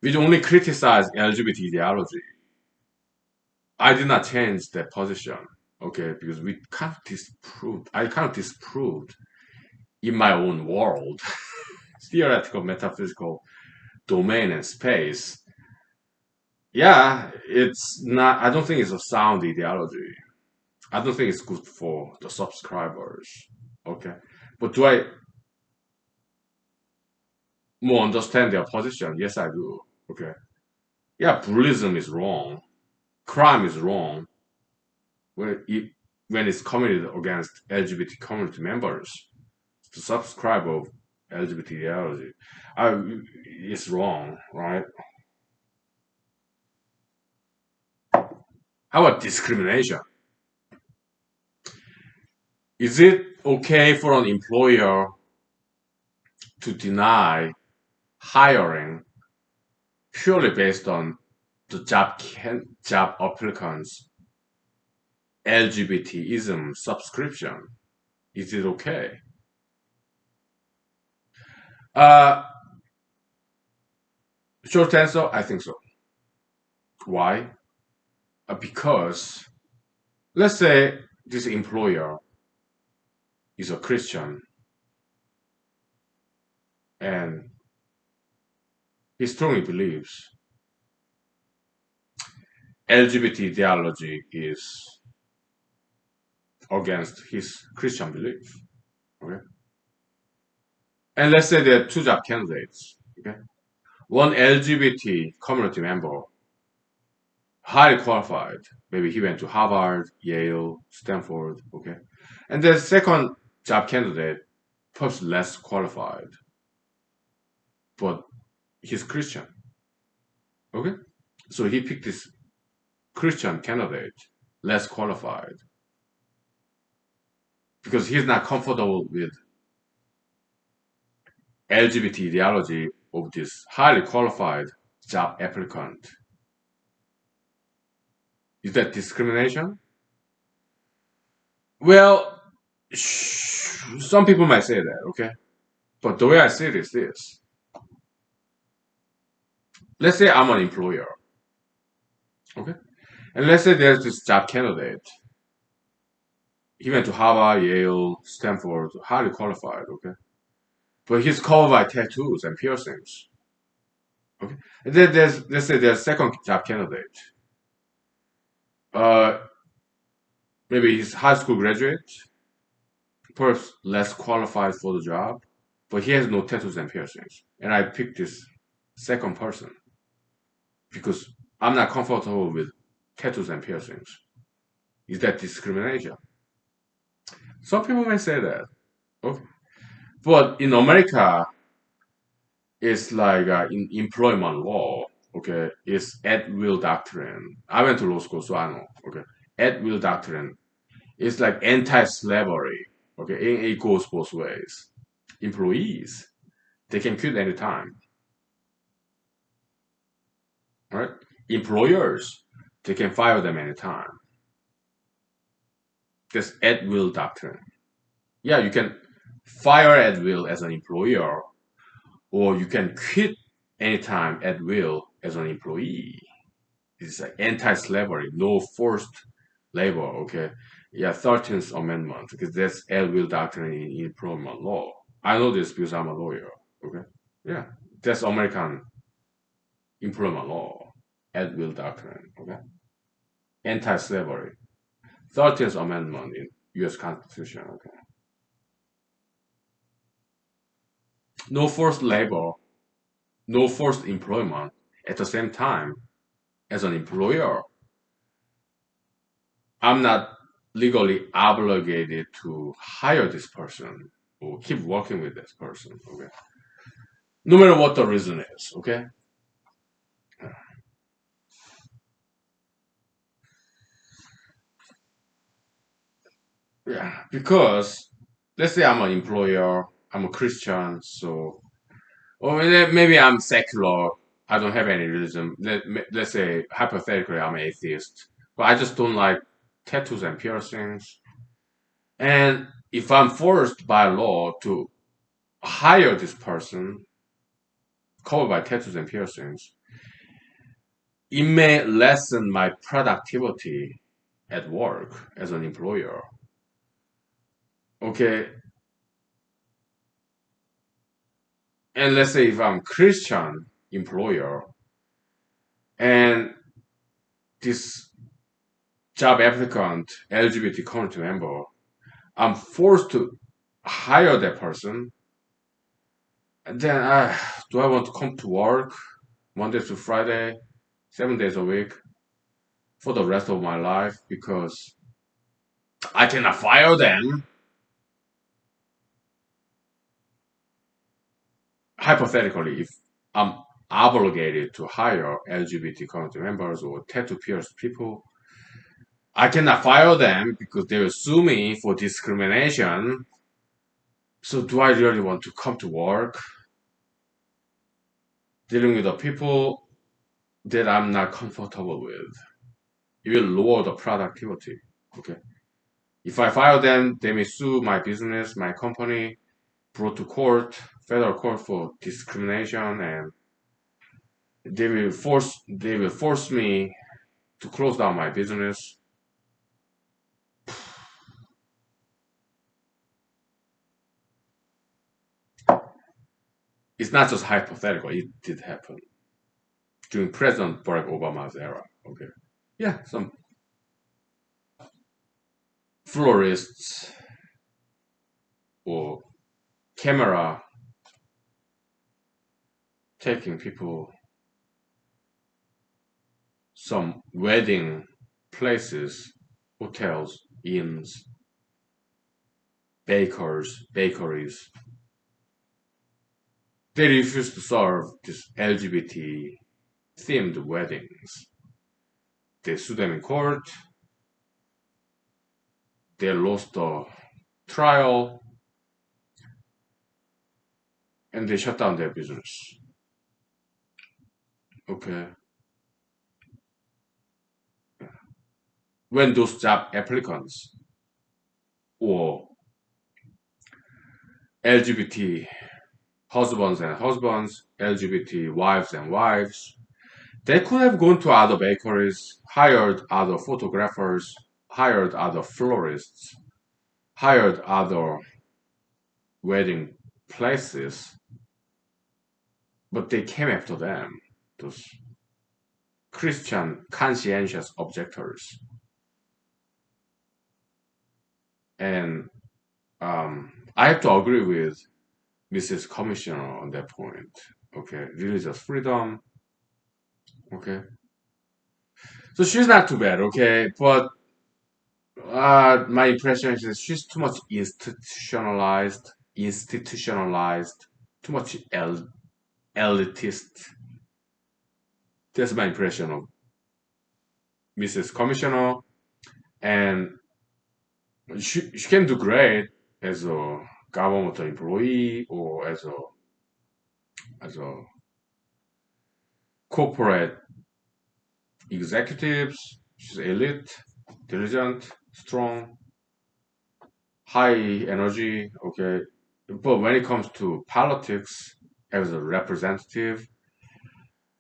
which only criticize LGBT ideology. I did not change that position, okay, because I can't disprove in my own world, theoretical, metaphysical domain and space. Yeah, it's not, I don't think it's a sound ideology. I don't think it's good for the subscribers, okay? But do I more understand their position? Yes, I do, okay? Yeah, bullyism is wrong. Crime is wrong when when it's committed against LGBT community members. To subscribe of LGBT ideology, it's wrong, right? How about discrimination? Is it okay for an employer to deny hiring purely based on the job applicants' LGBTism subscription. Is it okay? Uh, Short answer, I think so. Why? Because let's say this employer is a Christian and he strongly believes LGBT ideology is against his Christian belief. Okay? And let's say there are two job candidates. Okay? One LGBT community member, highly qualified. Maybe he went to Harvard, Yale, Stanford. Okay? And the second job candidate, perhaps less qualified, but he's Christian. Okay? So he picked this Christian candidate, less qualified, because he's not comfortable with LGBT ideology of this highly qualified job applicant. Is that discrimination? Well, some people might say that, okay? But the way I see it is this. Let's say I'm an employer, okay? And let's say there's this job candidate. He went to Harvard, Yale, Stanford, highly qualified, okay? But he's covered by tattoos and piercings, okay? And then let's say there's a second job candidate. Uh, Maybe he's high school graduate, perhaps less qualified for the job, but he has no tattoos and piercings. And I picked this second person because I'm not comfortable with tattoos and piercings. Is that discrimination? Some people may say that. Okay. But in America, it's like in employment law, okay, it's at will doctrine. I went to law school, so I know, okay. At will doctrine. It's like anti-slavery, okay. It goes both ways. Employees, they can quit anytime, right? Employers, they can fire them anytime. That's at will doctrine. Yeah, you can fire at will as an employer, or you can quit anytime at will as an employee. It's like anti-slavery, no forced labor. Okay, yeah, 13th Amendment, because that's at will doctrine in employment law. I know this because I'm a lawyer. Okay, yeah, that's American employment law, at will doctrine. Okay, anti-slavery, 13th Amendment in U.S. Constitution. Okay, no forced labor, no forced employment. At the same time, as an employer, I'm not legally obligated to hire this person or keep working with this person. Okay, no matter what the reason is. Okay, yeah, because let's say I'm an employer, I'm a Christian, so or maybe I'm secular. I don't have any religion. Let's say hypothetically I'm atheist, but I just don't like tattoos and piercings. And if I'm forced by law to hire this person covered by tattoos and piercings, it may lessen my productivity at work as an employer. Okay, and let's say if I'm Christian employer and this job applicant LGBT community member, I'm forced to hire that person, and then do I want to come to work Monday to Friday, 7 days a week for the rest of my life because I cannot fire them? Hypothetically, if I'm obligated to hire LGBT community members or tattoo pierced people, I cannot fire them because they will sue me for discrimination. So do I really want to come to work? dealing with the people that I'm not comfortable with. It will lower the productivity. Okay. If I fire them, they may sue my business, my company, brought to court, federal court for discrimination, and they will force me to close down my business. It's not just hypothetical, it did happen during President Barack Obama's era. Okay. Yeah, some florists or camera taking people some wedding places, hotels, inns, bakeries. They refuse to serve these LGBT themed weddings. They sue them in court. They lost the trial and they shut down their business. Okay. When those job applicants or LGBT husbands, LGBT wives and wives, they could have gone to other bakeries, hired other photographers, hired other florists, hired other wedding places, but they came after them, those Christian conscientious objectors. And I have to agree with Mrs. Commissioner on that point. Okay, religious freedom. Okay, so she's not too bad. Okay, but my impression is that she's too much institutionalized, too much elitist. That's my impression of Mrs. Commissioner, and she can do great as a government employee or as a corporate executives. She's elite, diligent, strong, high energy. Okay, but when it comes to politics as a representative,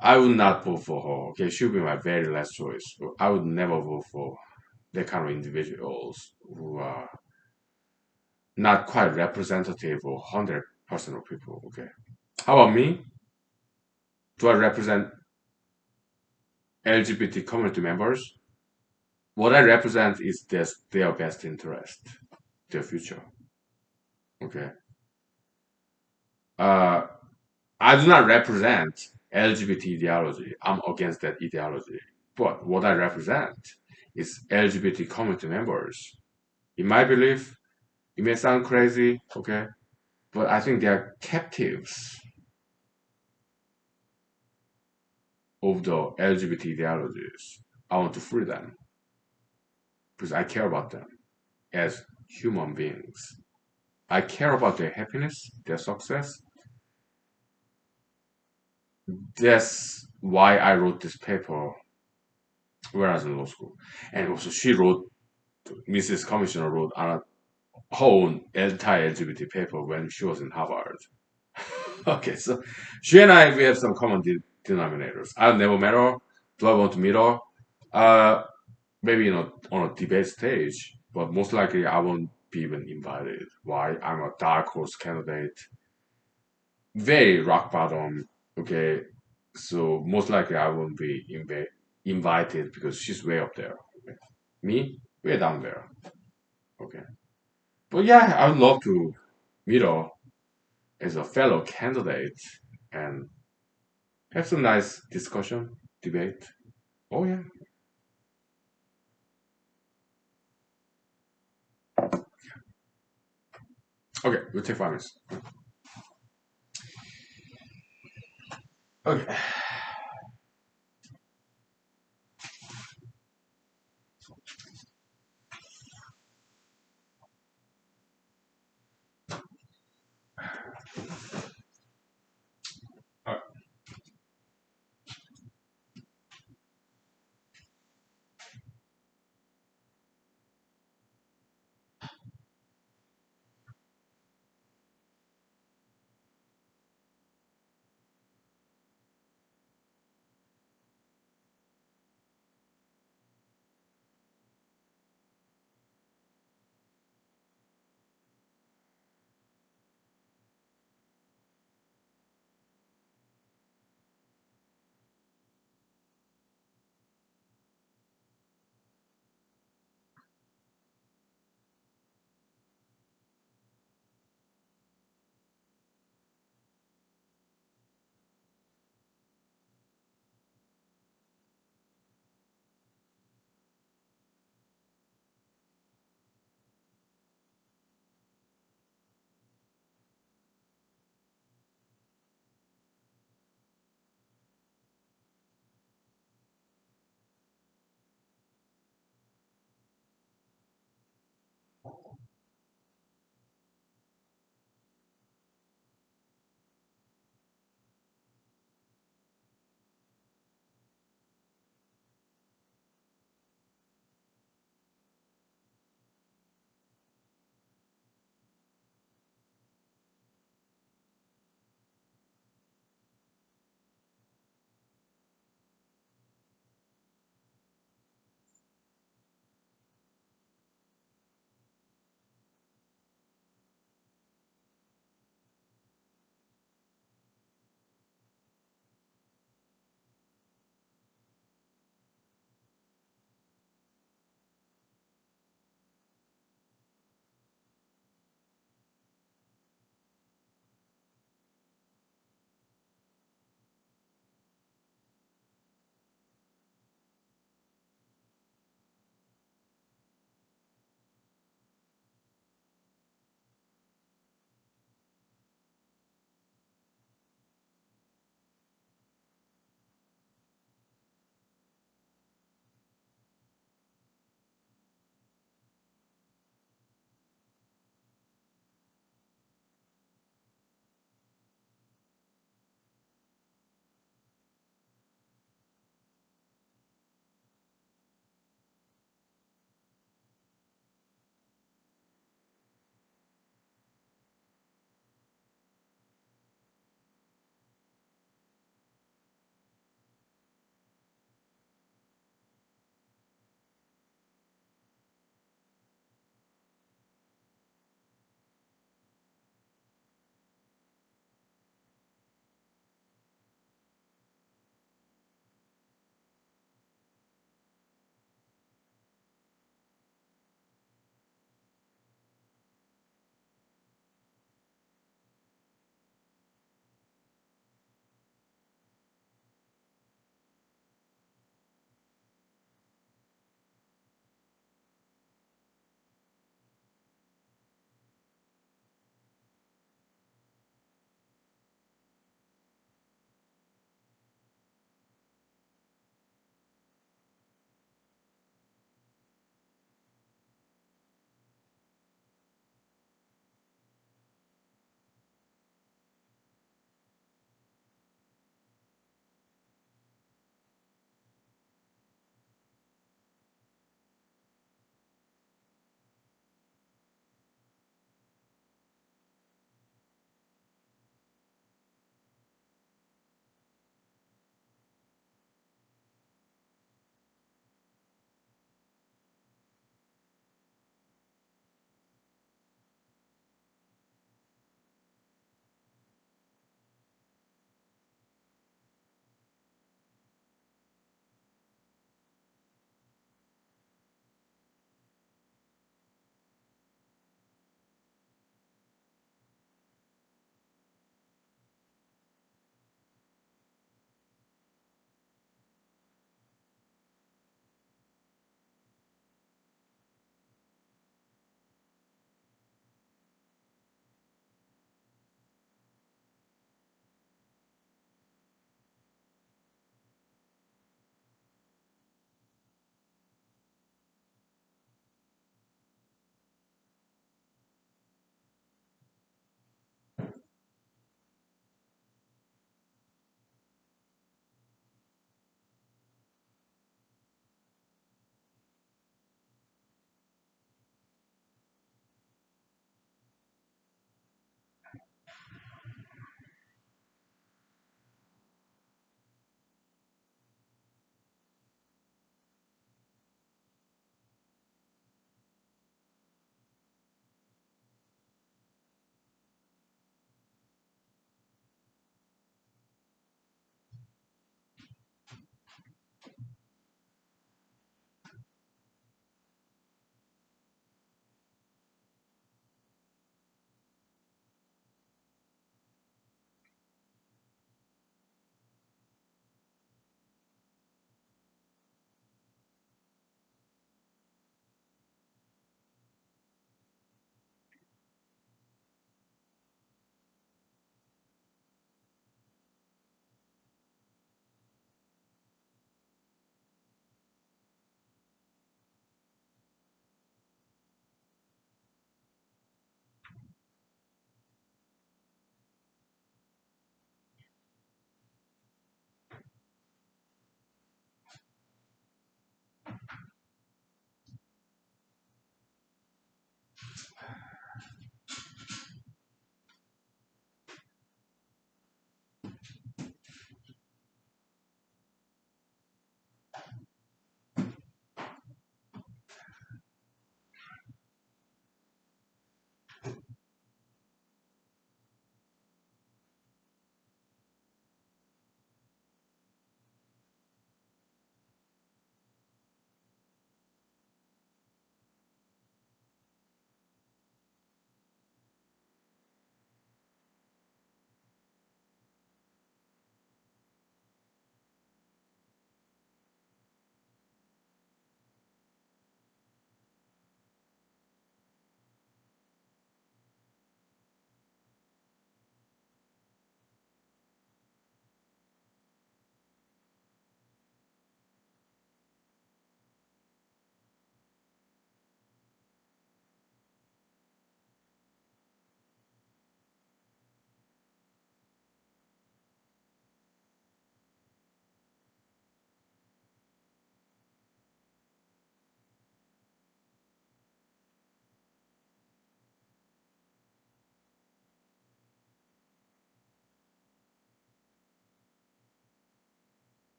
I would not vote for her. Okay, she would be my very last choice. I would never vote for that kind of individuals who are not quite representative or 100% of people. Okay, how about me? Do I represent LGBT community members? What I represent is their best interest, their future. Okay. Uh, I do not represent LGBT ideology. I'm against that ideology. But what I represent is LGBT community members. In my belief, it may sound crazy, okay, but I think they are captives of the LGBT ideologies. I want to free them because I care about them as human beings. I care about their happiness, their success. That's why I wrote this paper when I was in law school. And also, Mrs. Commissioner wrote on her own anti-LGBT paper when she was in Harvard. Okay, so she and I, we have some common denominators. I've never met her. Do I want to meet her? Uh, Maybe on a debate stage, but most likely I won't be even invited. Why? I'm a dark horse candidate, very rock bottom. Okay, so most likely I won't be invited because she's way up there. Okay. Me, way down there. Okay, but yeah, I would love to meet her as a fellow candidate and have some nice discussion, debate. Oh yeah. Okay, we'll take 5 minutes. Okay.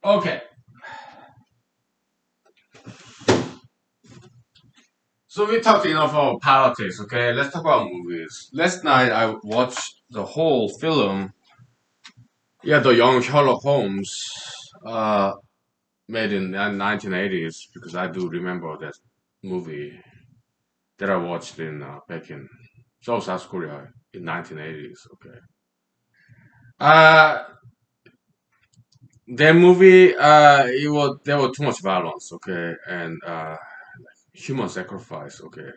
Okay, so we talked enough about politics. Okay, let's talk about movies. Last night I watched the whole film. Yeah, the young Sherlock Holmes, made in the 1980s, because I do remember that movie that I watched in back in South Korea in 1980s. Okay, uh, that movie, it was there was too much violence. Okay, and human sacrifice. Okay,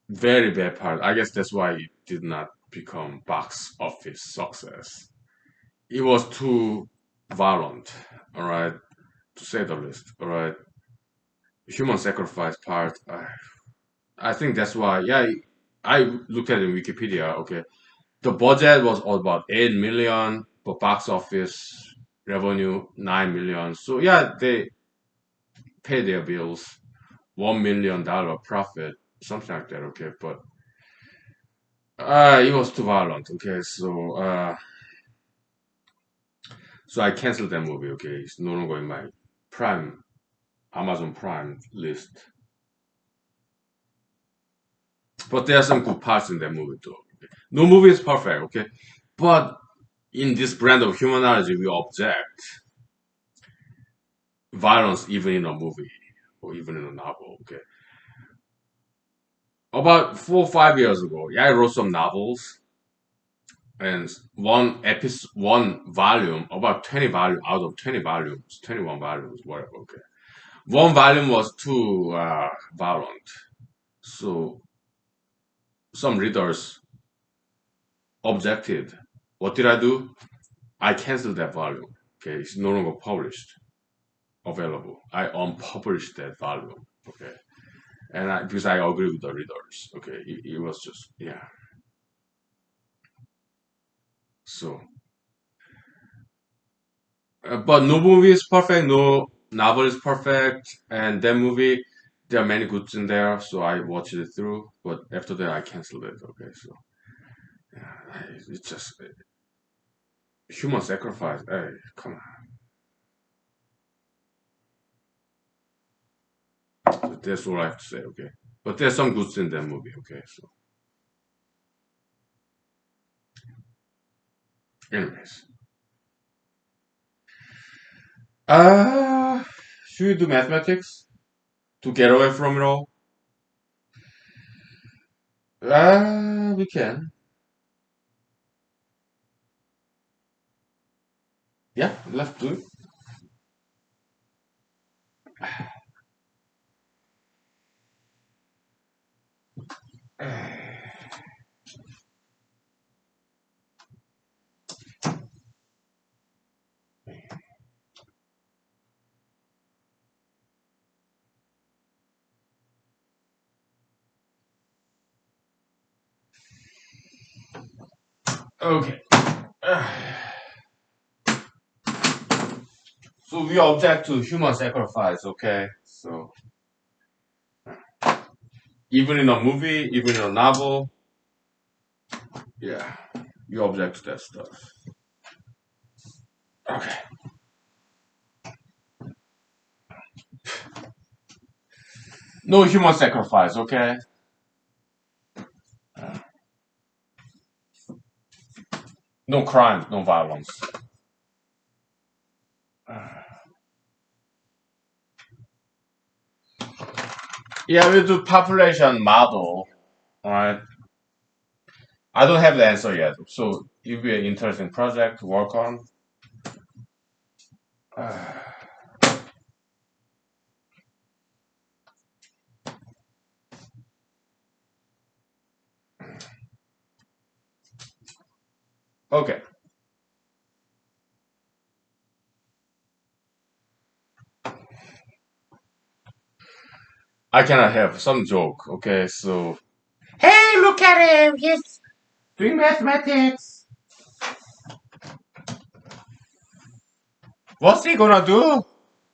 very bad part. I guess that's why it did not become box office success. It was too violent. All right, to say the least. All right, human sacrifice part. I think that's why. Yeah, I looked at it in Wikipedia. Okay, the budget was all about 8 million, but box office revenue 9 million. So yeah, they pay their bills, $1 million profit, something like that. Okay, but it was too violent. Okay, so I canceled that movie. Okay, it's no longer in my Prime Amazon Prime list. But there are some good parts in that movie too. Okay? No movie is perfect. Okay, but in this brand of humanology, we object violence even in a movie or even in a novel. Okay, about 4 or 5 years ago, yeah, I wrote some novels, and one volume, about 20 volume out of 20 volumes, 21 volumes, whatever. Okay, one volume was too violent, so some readers objected. What did I do? I canceled that volume. Okay, it's no longer published, available. I unpublished that volume. Okay, and because I agree with the readers. Okay, it was just, yeah. So, but no movie is perfect. No novel is perfect, and that movie, there are many goods in there. So I watched it through, but after that I canceled it. Okay, so yeah, it's just human sacrifice. Hey, come on. That's all I have to say. Okay, but there's some goods in that movie. Okay, so anyways, uh, should we do mathematics to get away from it all? We can. Yeah, let's do it. Okay. So we object to human sacrifice, okay? So even in a movie, even in a novel, yeah, you object to that stuff. Okay. No human sacrifice, okay? No crime, no violence. Yeah, we do population model, alright? I don't have the answer yet, so it'll be an interesting project to work on. Okay, I cannot have some joke, okay? So, hey, look at him, he's doing mathematics. What's he gonna do?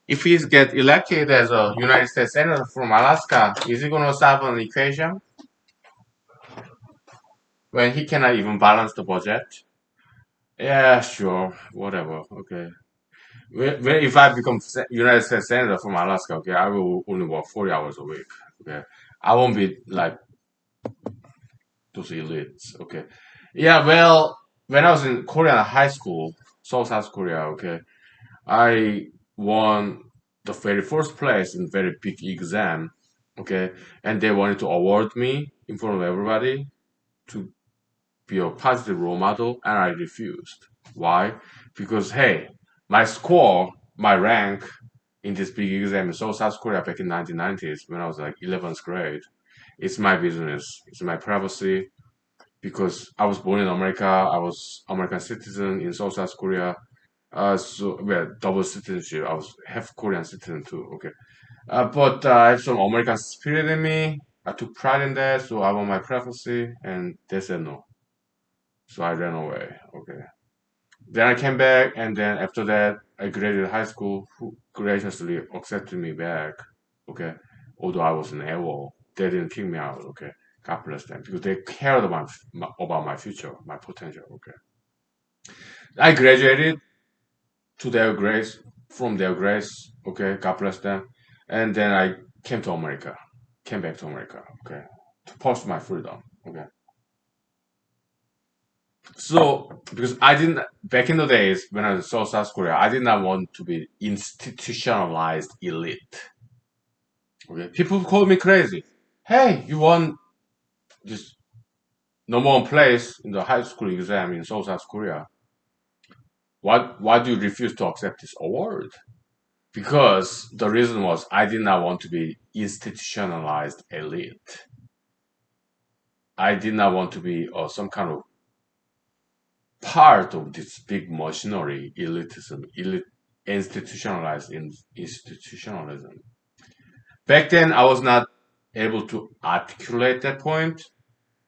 If he get elected as a United States Senator from Alaska, is he gonna solve an equation when he cannot even balance the budget? Yeah, sure, whatever. Okay. If I become United States Senator from Alaska, okay, I will only work 40 hours a week. Okay, I won't be like those elites. Okay, yeah. Well, when I was in Korean high school, South Korea, okay, I won the very first place in very big exam. Okay, and they wanted to award me in front of everybody to be a positive role model, and I refused. Why? Because hey, my score, my rank in this big exam in South Korea back in 1990s when I was like 11th grade, it's my business, it's my privacy. Because I was born in America, I was American citizen in South Korea. So well, double citizenship. I was half Korean citizen too. Okay, but I have some American spirit in me. I took pride in that, so I want my privacy, and they said no. So I ran away. Okay. Then I came back, and then after that, I graduated high school, who graciously accepted me back. Okay. Although I was an AWOL, they didn't kick me out. Okay. God bless them because they cared about my future, my potential. Okay. I graduated to their grace, from their grace. Okay. God bless them. And then I came to America, came back to America. Okay. To pursue my freedom. Okay. So, because I didn't, back in the days when I saw South Korea, I did not want to be institutionalized elite. Okay, people call me crazy. Hey, you won this number one place in the high school exam in South Korea. Why do you refuse to accept this award? Because the reason was I did not want to be institutionalized elite. I did not want to be some kind of part of this big machinery, elitism, institutionalized in institutionalism. Back then, I was not able to articulate that point,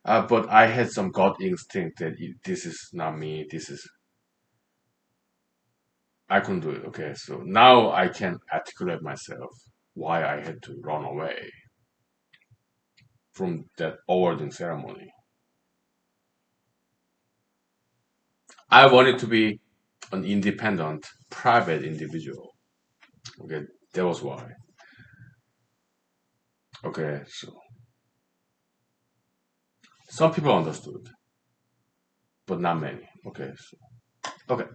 but I had some gut instinct that this is not me. This is I couldn't do it. Okay, so now I can articulate myself why I had to run away from that awarding ceremony. I wanted to be an independent, private individual. Okay, that was why. Okay, so some people understood, but not many. Okay, so, okay.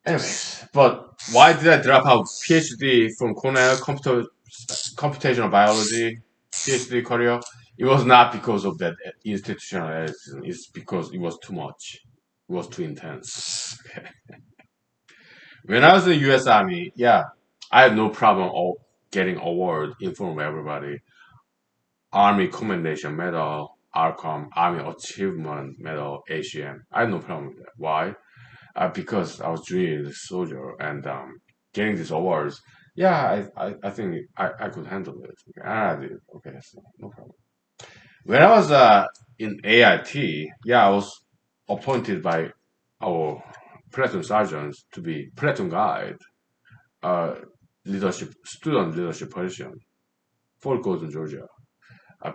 Anyways, but why did I drop out PhD from Cornell computational biology PhD career? It was not because of that institutional elitism. It's because it was too much. It was too intense. Okay. When I was in the U.S. Army, yeah, I had no problem getting award in front of everybody. Army Commendation Medal, ARCOM, Army Achievement Medal, ACM. I had no problem with that. Why? Because I was doing a soldier and getting these awards. Yeah, I think I could handle it. Okay, and I did. Okay, so no problem. When I was in AIT, yeah, I was appointed by our platoon sergeants to be platoon guide, uh, leadership student leadership position for Golden Georgia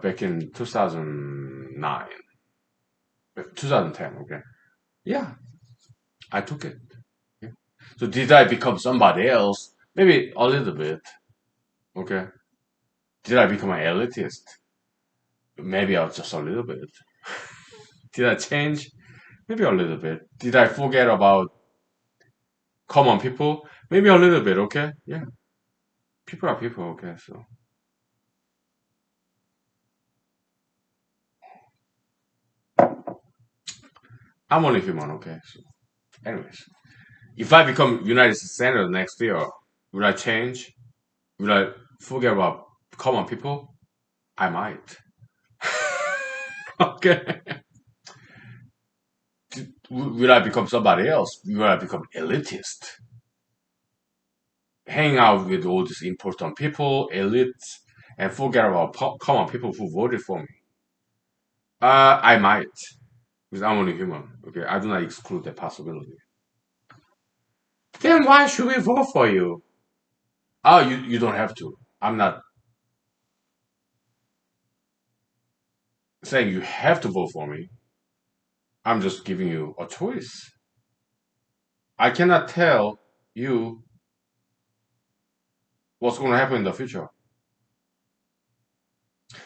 back in 2009, 2010. Okay, yeah, I took it. Yeah. So did I become somebody else? Maybe a little bit. Okay. Did I become an elitist? Maybe just a little bit. Did I change? Maybe a little bit. Did I forget about common people? Maybe a little bit. Okay. Yeah. People are people. Okay. So I'm only human. Okay. So, anyways, if I become United States Senator next year, will I change? Will I forget about common people? I might. Okay. Will I become somebody else? Will I become elitist? Hang out with all these important people, elites, and forget about common people who voted for me? I might, because I'm only human. Okay, I do not exclude that possibility. Then why should we vote for you? Oh, you don't have to. I'm not saying you have to vote for me. I'm just giving you a choice. I cannot tell you what's going to happen in the future.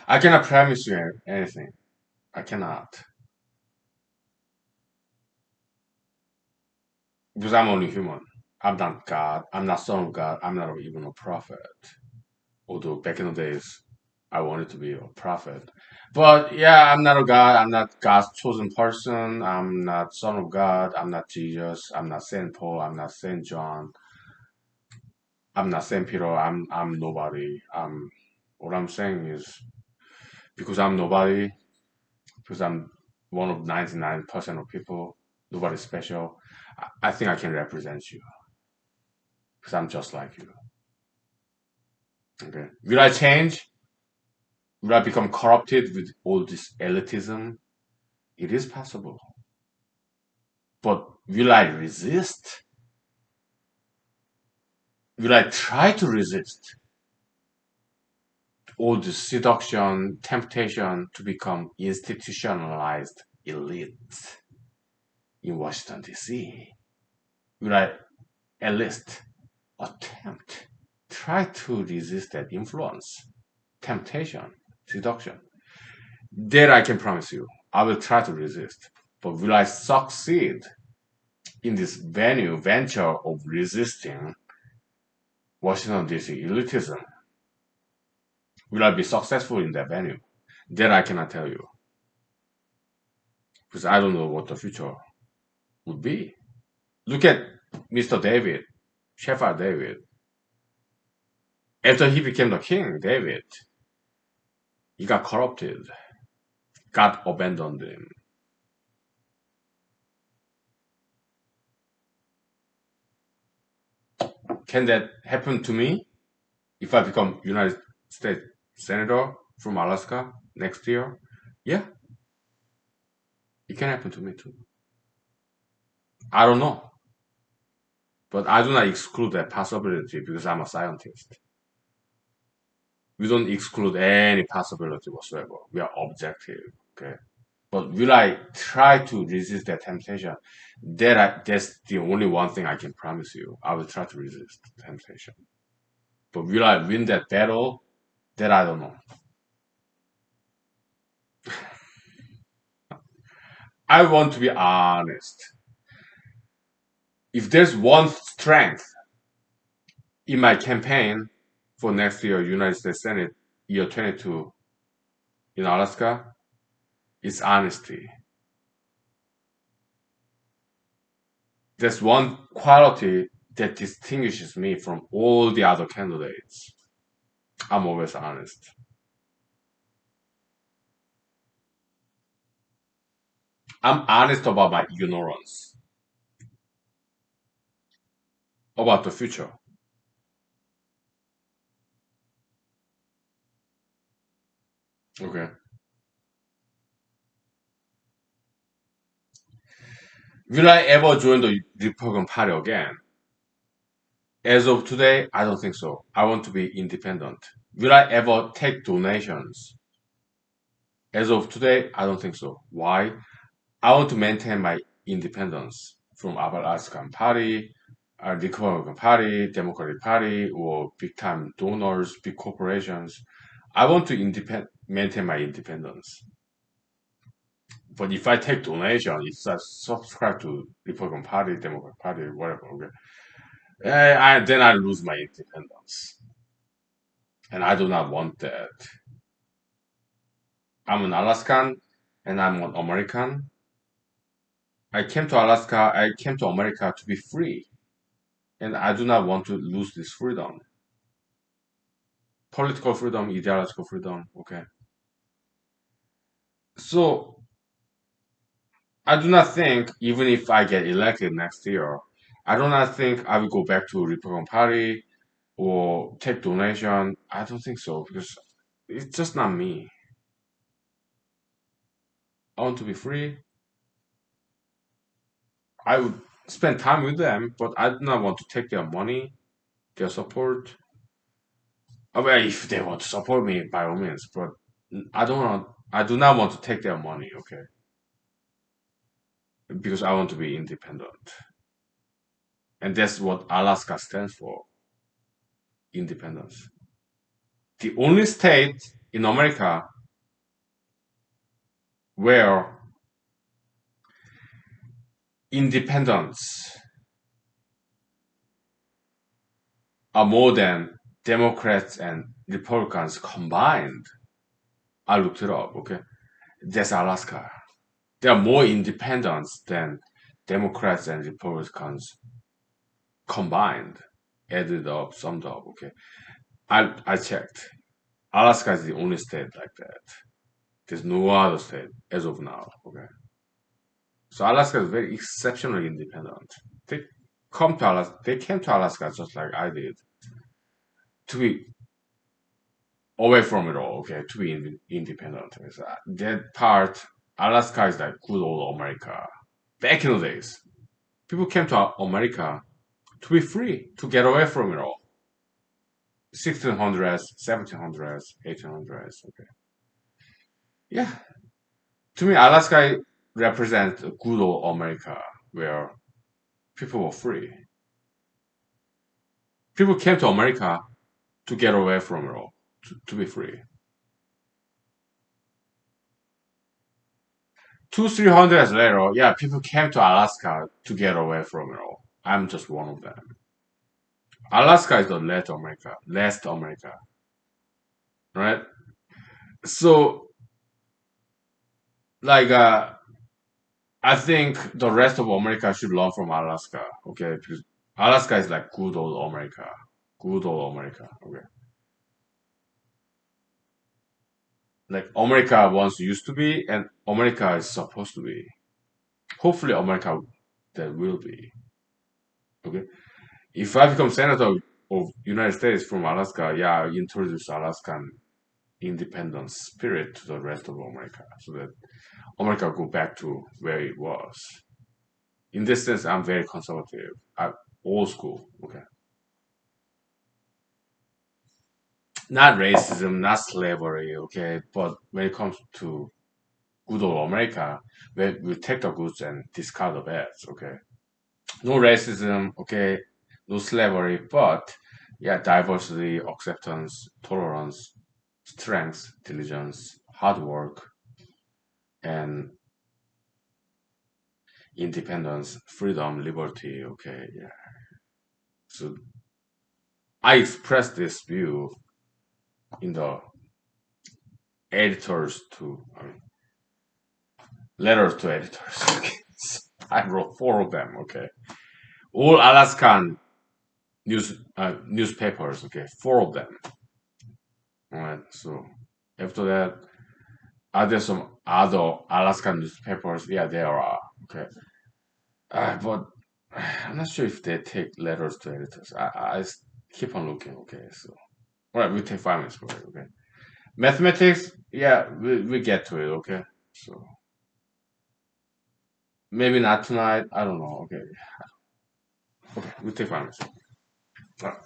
I cannot promise you anything. I cannot. Because I'm only human. I'm not God. I'm not son of God. I'm not even a prophet. Although back in the days, I wanted to be a prophet. But yeah, I'm not a God. I'm not God's chosen person. I'm not son of God. I'm not Jesus. I'm not Saint Paul. I'm not Saint John. I'm not Saint Peter. I'm nobody. What I'm saying is because I'm nobody, because I'm one of 99% of people, nobody special. I think I can represent you because I'm just like you. Okay. Will I change? Will I become corrupted with all this elitism? It is possible. But will I resist? Will I try to resist all this seduction, temptation to become institutionalized elite in Washington, D.C.? Will I at least attempt, try to resist that influence, temptation, seduction? That I can promise you. I will try to resist. But will I succeed in this venture of resisting Washington DC elitism? Will I be successful in that venue? That I cannot tell you. Because I don't know what the future would be. Look at Mr. David, Shepherd David. After he became the king, David, he got corrupted. God abandoned him. Can that happen to me if I become United States Senator from Alaska next year? Yeah, it can happen to me too. I don't know, but I do not exclude that possibility because I'm a scientist. We don't exclude any possibility whatsoever. We are objective. Okay. But will I try to resist that temptation? That's the only one thing I can promise you. I will try to resist temptation. But will I win that battle? That I don't know. I want to be honest. If there's one strength in my campaign for next year, United States Senate, year 22 in Alaska, it's honesty. That's one quality that distinguishes me from all the other candidates. I'm always honest. I'm honest about my ignorance, about the future. Okay. Will I ever join the Republican Party again? As of today, I don't think so. I want to be independent. Will I ever take donations? As of today, I don't think so. Why? I want to maintain my independence from Alaskan Party, Republican Party, Democratic Party, or big time donors, big corporations. I want to maintain my independence. But if I take donation, if I subscribe to Republican Party, Democratic Party, whatever, okay, then I lose my independence, and I do not want that. I'm an Alaskan, and I'm an American. I came to Alaska. I came to America to be free, and I do not want to lose this freedom. Political freedom, ideological freedom. Okay, so I do not think even if I get elected next year, I do not think I will go back to Republican Party or take donation. I don't think so because it's just not me. I want to be free. I would spend time with them, but I do not want to take their money, their support. I mean, if they want to support me, by all means, but I don't want. I do not want to take their money. Okay, because I want to be independent. And that's what Alaska stands for, independence. The only state in America where independents are more than Democrats and Republicans combined. I looked it up, okay? That's Alaska. There are more independents than Democrats and Republicans combined, added up, summed up, okay? I checked. Alaska is the only state like that. There's no other state as of now, okay? So Alaska is very exceptionally independent. They they came to Alaska just like I did to be away from it all, okay, to be independent. That part, Alaska is like good old America. Back in the days, people came to America to be free, to get away from it all. 1600s, 1700s, 1800s, okay. Yeah, to me, Alaska represents a good old America where people were free. People came to America to get away from it all, to be free. Two, 300 years later, yeah, people came to Alaska to get away from it all. I'm just one of them. Alaska is the last America, right? So, like, I think the rest of America should learn from Alaska, okay? Because Alaska is like good old America, okay? Like America once used to be, and America is supposed to be. Hopefully, America that will be, okay? If I become senator of United States from Alaska, yeah, I introduce Alaskan independence spirit to the rest of America, so that America go back to where it was. In this sense, I'm very conservative. Old school. Okay, not racism, not slavery. Okay, but when it comes to good old America, we take the goods and discard the bads. Okay, no racism. Okay, no slavery, but yeah, diversity, acceptance, tolerance, strength, diligence, hard work, and independence, freedom, liberty. Okay, yeah. So I expressed this view in the editors to letters to editors. Okay. I wrote four of them. Okay, all Alaskan newspapers. Okay, four of them. All right. So after that, are there some other Alaskan newspapers? Yeah, there are. Okay, but I'm not sure if they take letters to editors. Keep on looking. Okay, so all right, we take 5 minutes for it. Okay. Mathematics, yeah, we get to it, okay? So maybe not tonight. I don't know. Okay. Okay, we take 5 minutes. All right.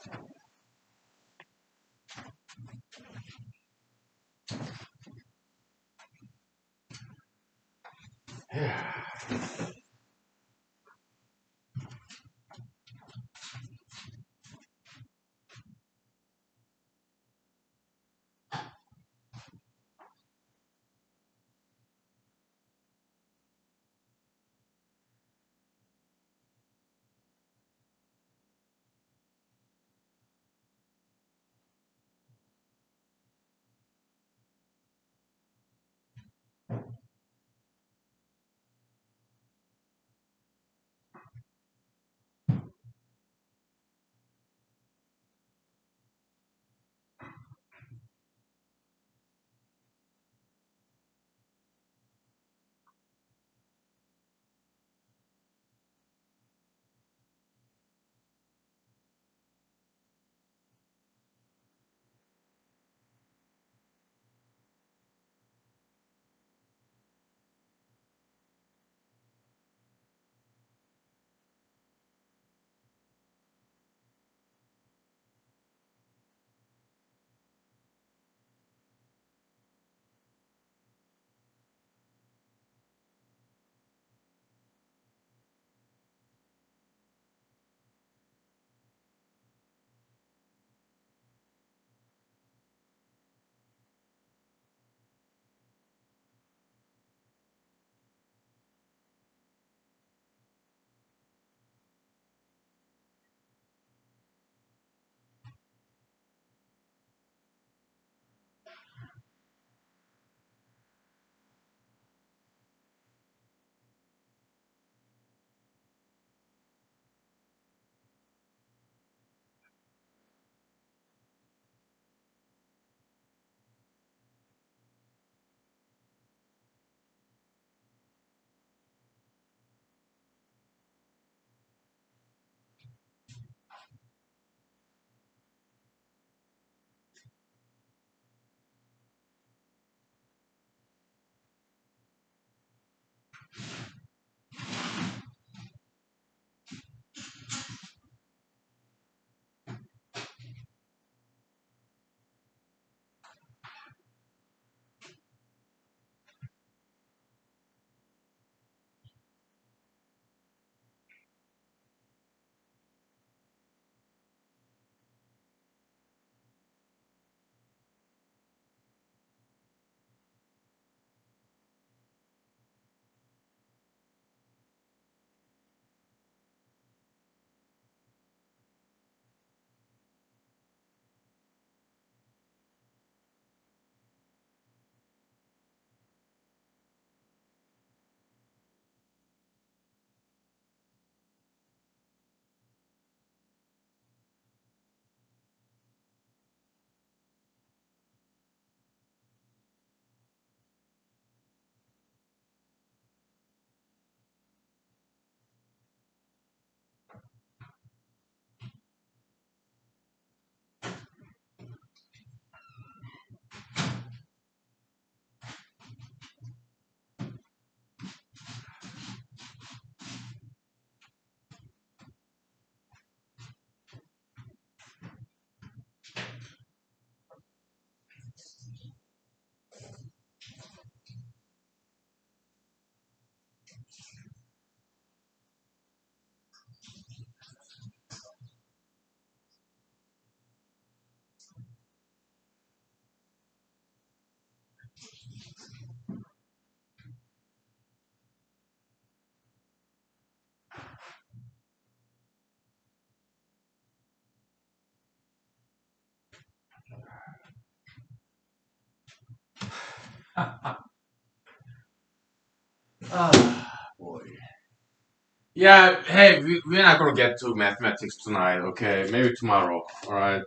Yeah, hey, we're not gonna get to mathematics tonight, okay? Maybe tomorrow, alright?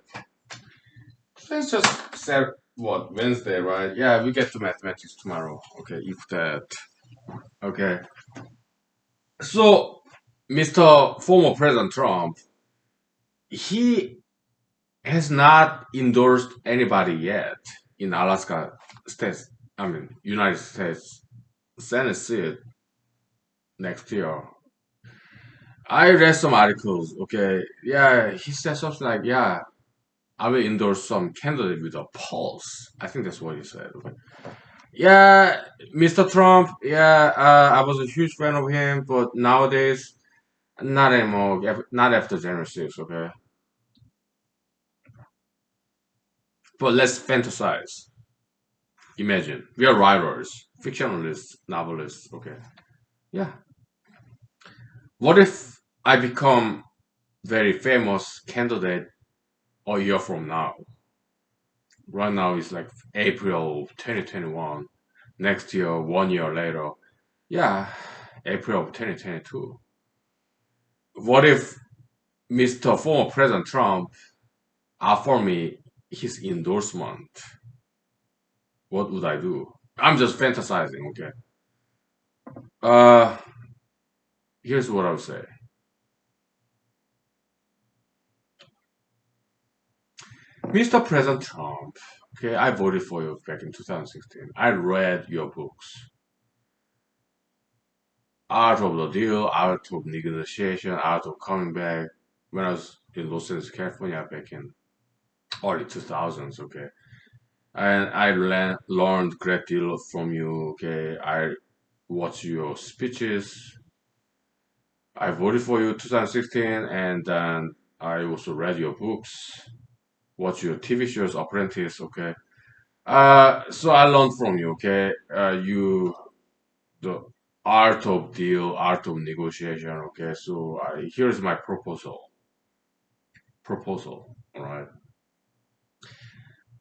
Let's just set what, Wednesday, right? Yeah, we get to mathematics tomorrow, okay? If that, okay? So, Mr. former President Trump, he has not endorsed anybody yet in Alaska States, I mean, United States Senate seat next year. I read some articles, okay? Yeah, he said something like, yeah, I will endorse some candidate with a pulse. I think that's what he said. Okay. Yeah, Mr. Trump, yeah, I was a huge fan of him, but nowadays, not anymore. Not after January 6th, okay? But let's fantasize. Imagine. We are writers, fictionalists, novelists, okay? Yeah. What if I become very famous candidate a year from now? Right now it's like April 2021. Next year, 1 year later, yeah, April of 2022. What if Mr. former President Trump offered me his endorsement? What would I do? I'm just fantasizing, okay? Uh, Here's what I would say. Mr. President Trump, okay, I voted for you back in 2016. I read your books. Art of the Deal, Art of Negotiation, Art of Coming Back. When I was in Los Angeles, California back in early 2000s, okay? And I learned great deal from you, okay? I watched your speeches. I voted for you 2016, and then I also read your books, watched your TV shows, Apprentice, okay? So I learned from you, okay? The art of deal, art of negotiation, okay? So here's my proposal, all right?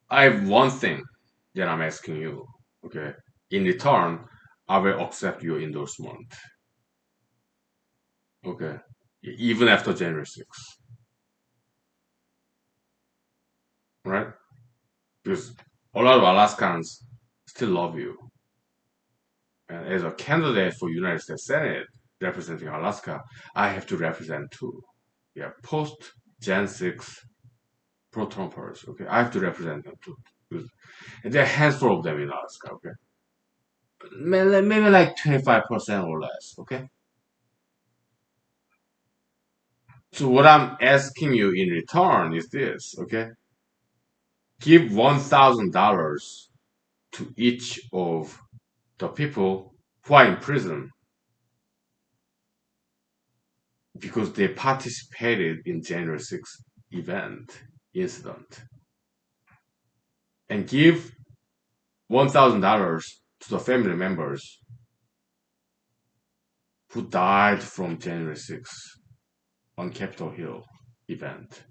I have one thing that I'm asking you, okay? In return, I will accept your endorsement, okay? Even after January 6th, right? Because a lot of Alaskans still love you. And as a candidate for United States Senate representing Alaska, I have to represent too. Yeah, post Jan 6 pro-Trumpers, okay? I have to represent them too. And there are a handful of them in Alaska, okay? Maybe like 25% or less, okay? So what I'm asking you in return is this, okay? Give $1,000 to each of the people who are in prison because they participated in January 6th incident. And give $1,000 to the family members who died from January 6th on Capitol Hill event.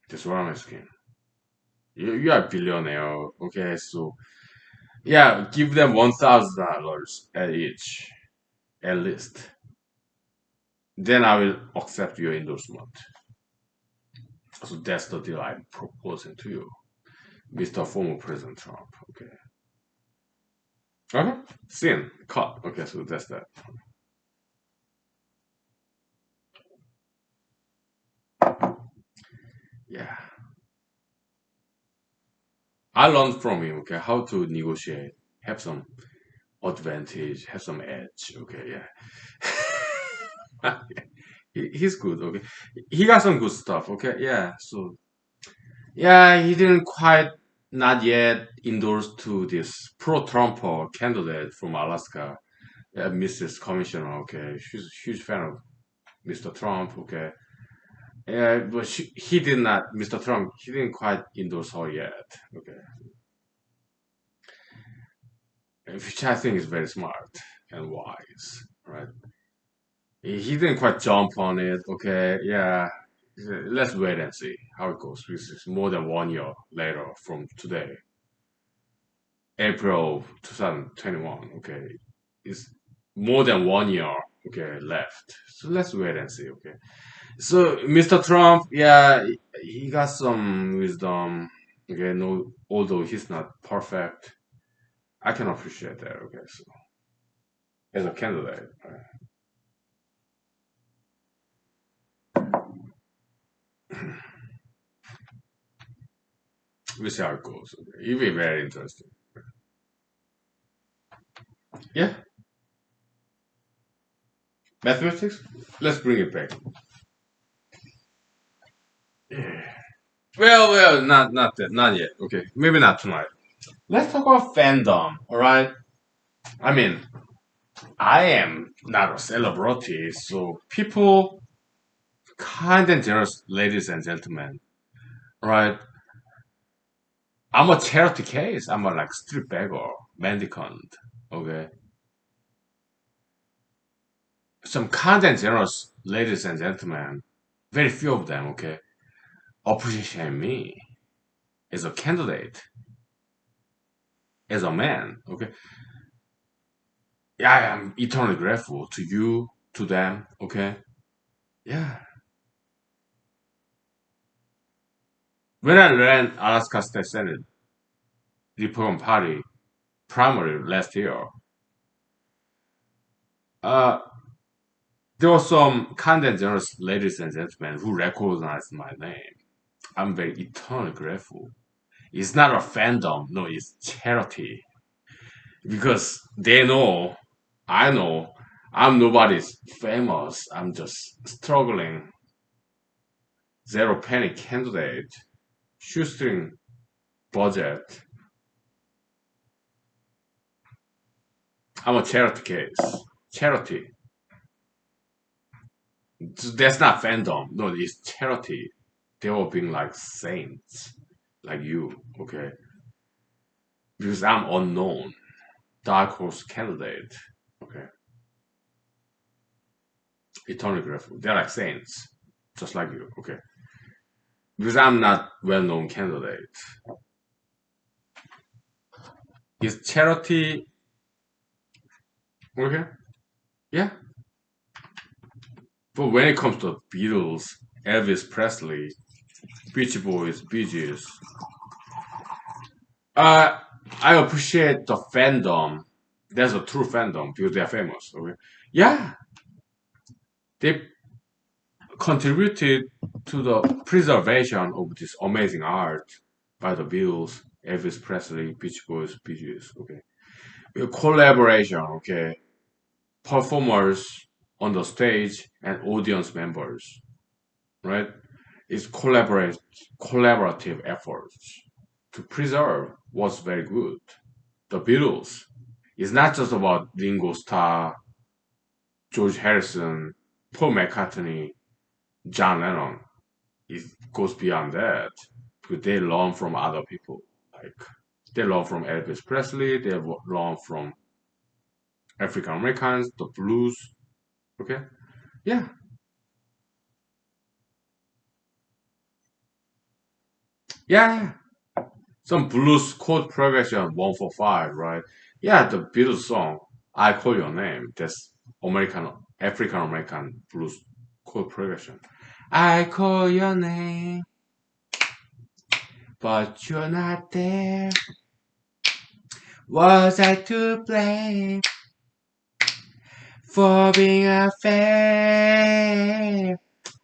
That's what I'm asking. You are a billionaire, okay? So yeah, give them $1,000 at each, at least. Then I will accept your endorsement. So that's the deal I'm proposing to you, Mr. Former President Trump. Okay. Okay. Sin cut. Okay, so that's that. Yeah. I learned from him. Okay, how to negotiate, have some advantage, have some edge. Okay, yeah. He's good. Okay, he got some good stuff. Okay, yeah. So yeah, he didn't quite not yet endorse to this pro-Trumper candidate from Alaska, Mrs. Commissioner. Okay, she's a huge fan of Mr. Trump. Okay, yeah, but he did not. Mr. Trump, he didn't quite endorse her yet. Okay, which I think is very smart and wise, right? He didn't quite jump on it. Okay, yeah. Let's wait and see how it goes. This is more than 1 year later from today, April 2021. Okay, it's more than 1 year okay, left. So let's wait and see. Okay. So Mr. Trump, yeah, he got some wisdom. Okay, no, although he's not perfect, I can appreciate that. Okay, so as a candidate, we'll see how it goes. Okay. It'll be very interesting. Yeah, mathematics. Let's bring it back. Yeah. Well, not that, not yet. Okay, maybe not tonight. Let's talk about fandom. All right. I mean, I am not a celebrity, so people, kind and generous ladies and gentlemen, right? I'm a charity case. I'm a like street beggar, mendicant. Okay, some kind and generous ladies and gentlemen, very few of them. Okay, appreciate me as a candidate, as a man. Okay, yeah, I am eternally grateful to you, to them. Okay, yeah. When I ran Alaska State Senate Republican Party primary last year, uh, there were some kind and generous ladies and gentlemen who recognized my name. I'm very eternally grateful. It's not a fandom, no, it's charity. Because they know, I know, I'm nobody's famous. I'm just struggling, zero penny candidate, shoestring budget. I'm a charity case. Charity. That's not fandom. No, it's charity. They all being like saints, like you, okay? Because I'm unknown, dark horse candidate, okay? Eternally grateful. They're like saints, just like you, okay? Because I'm not well-known candidate. Is charity okay? Yeah. But when it comes to Beatles, Elvis Presley, Beach Boys, Bee Gees, uh, I appreciate the fandom. That's a true fandom because they're famous. Okay. Yeah, they contributed to the preservation of this amazing art by the Beatles, Elvis Presley, Beach Boys, Bee Gees. Okay. Collaboration. Okay. Performers on the stage and audience members, right? It's collaborative efforts to preserve what's very good. The Beatles is not just about Ringo Starr, George Harrison, Paul McCartney, John Lennon. It goes beyond that because they learn from other people. Like they learn from Elvis Presley, they learn from African Americans, the blues. Okay, yeah, yeah. Some blues chord progression 145, right? Yeah, the Beatles song "I Call Your Name." That's American African American blues chord progression. I call your name, but you're not there. Was I to blame for being unfair?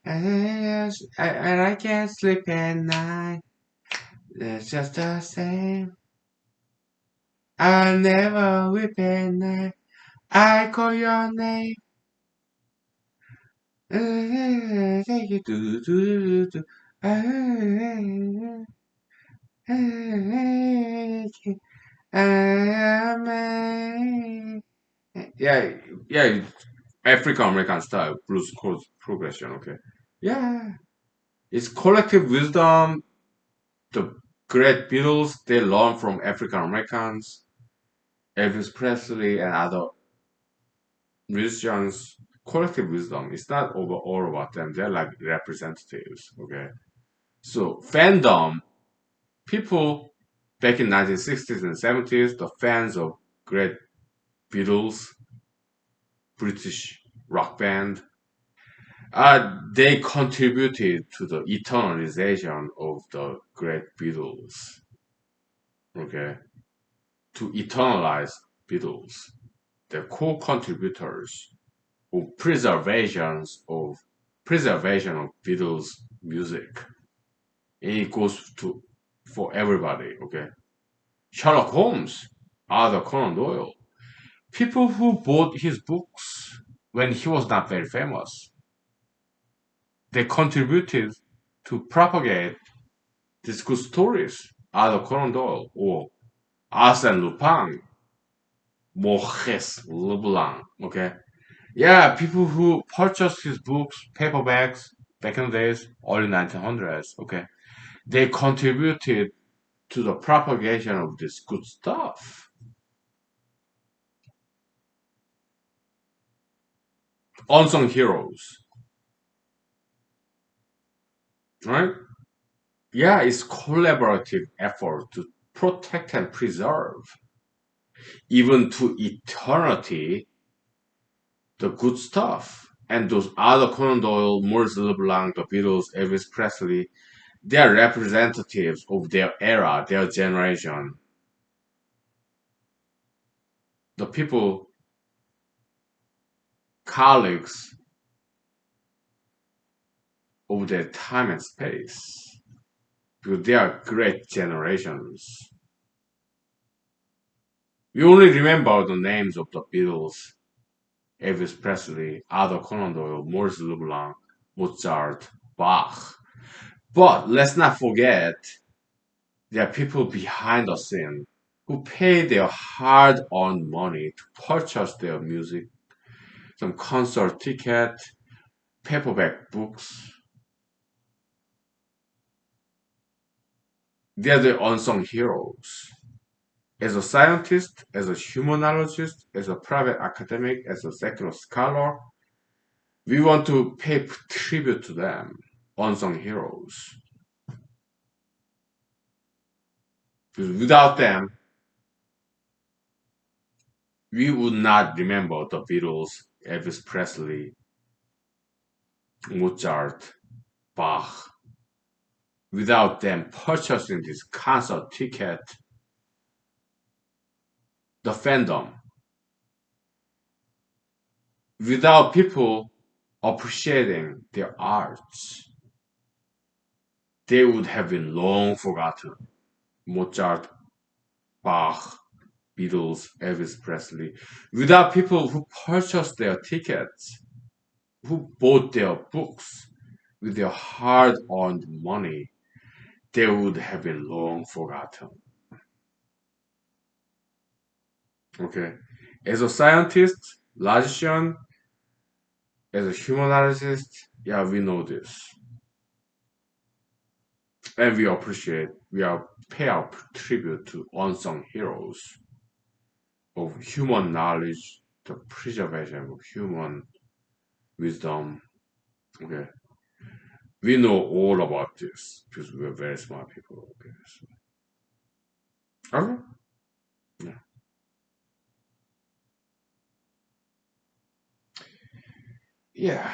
And I can't sleep at night. It's just the same. I never weep at night. I call your name. Take you to. Yeah, yeah, African American style blues chord progression. Okay, yeah, it's collective wisdom. The great Beatles they learn from African Americans, Elvis Presley, and other musicians. Collective wisdom. It's not over all about them. They're like representatives. Okay, so fandom people back in 1960s and 70s, the fans of great Beatles, British. rock band. They contributed to the eternalization of the great Beatles. Okay, to eternalize Beatles, the co-contributors of preservation of Beatles music. And it goes to for everybody. Okay, Sherlock Holmes, Arthur Conan Doyle, people who bought his books when he was not very famous. They contributed to propagate these good stories. Arthur Conan Doyle or Arsène Lupin, Maurice Leblanc. Okay, yeah, people who purchased his books, paperbacks back in the days, early 1900s. Okay, they contributed to the propagation of this good stuff. Unsung heroes, right? Yeah, it's collaborative effort to protect and preserve, even to eternity, the good stuff. And those other Conan Doyle, Maurice LeBlanc, the Beatles, Elvis Presley, they are representatives of their era, their generation. The people, colleagues of their time and space, because they are great generations. We only remember the names of the Beatles, Elvis Presley, Arthur Conan Doyle, Maurice LeBlanc, Mozart, Bach. But let's not forget there are people behind the scene who pay their hard-earned money to purchase their music, some concert ticket, paperback books. They are the unsung heroes. As a scientist, as a humanologist, as a private academic, as a secular scholar, we want to pay tribute to them, unsung heroes. Because without them, we would not remember the Beatles, Elvis Presley, Mozart, Bach. Without them purchasing this concert ticket, the fandom, without people appreciating their arts, they would have been long forgotten. Mozart, Bach, Beatles, Elvis Presley. Without people who purchased their tickets, who bought their books with their hard earned money, they would have been long forgotten. Okay. As a scientist, logician, as a humanist, yeah, we know this. And we appreciate, we are pay our tribute to unsung heroes of human knowledge, the preservation of human wisdom. Okay. We know all about this because we're very smart people. Okay. So, okay. Yeah. Yeah.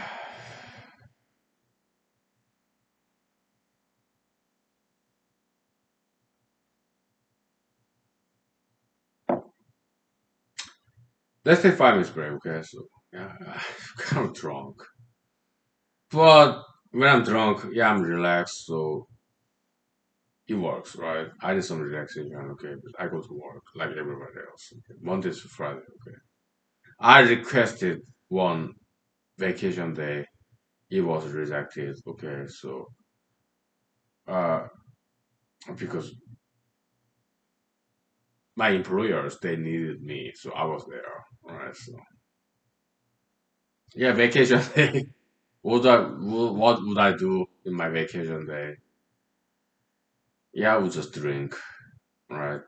Let's take 5 minutes break, okay? So, yeah, I'm kind of drunk. But when I'm drunk, yeah, I'm relaxed, so it works, right? I need some relaxation, okay? But I go to work like everybody else. Okay? Monday to Friday, okay? I requested one vacation day. It was rejected, okay? So, uh, because my employers, they needed me, so I was there, alright? So, yeah, vacation day. What would I do in my vacation day? Yeah, I would just drink, right?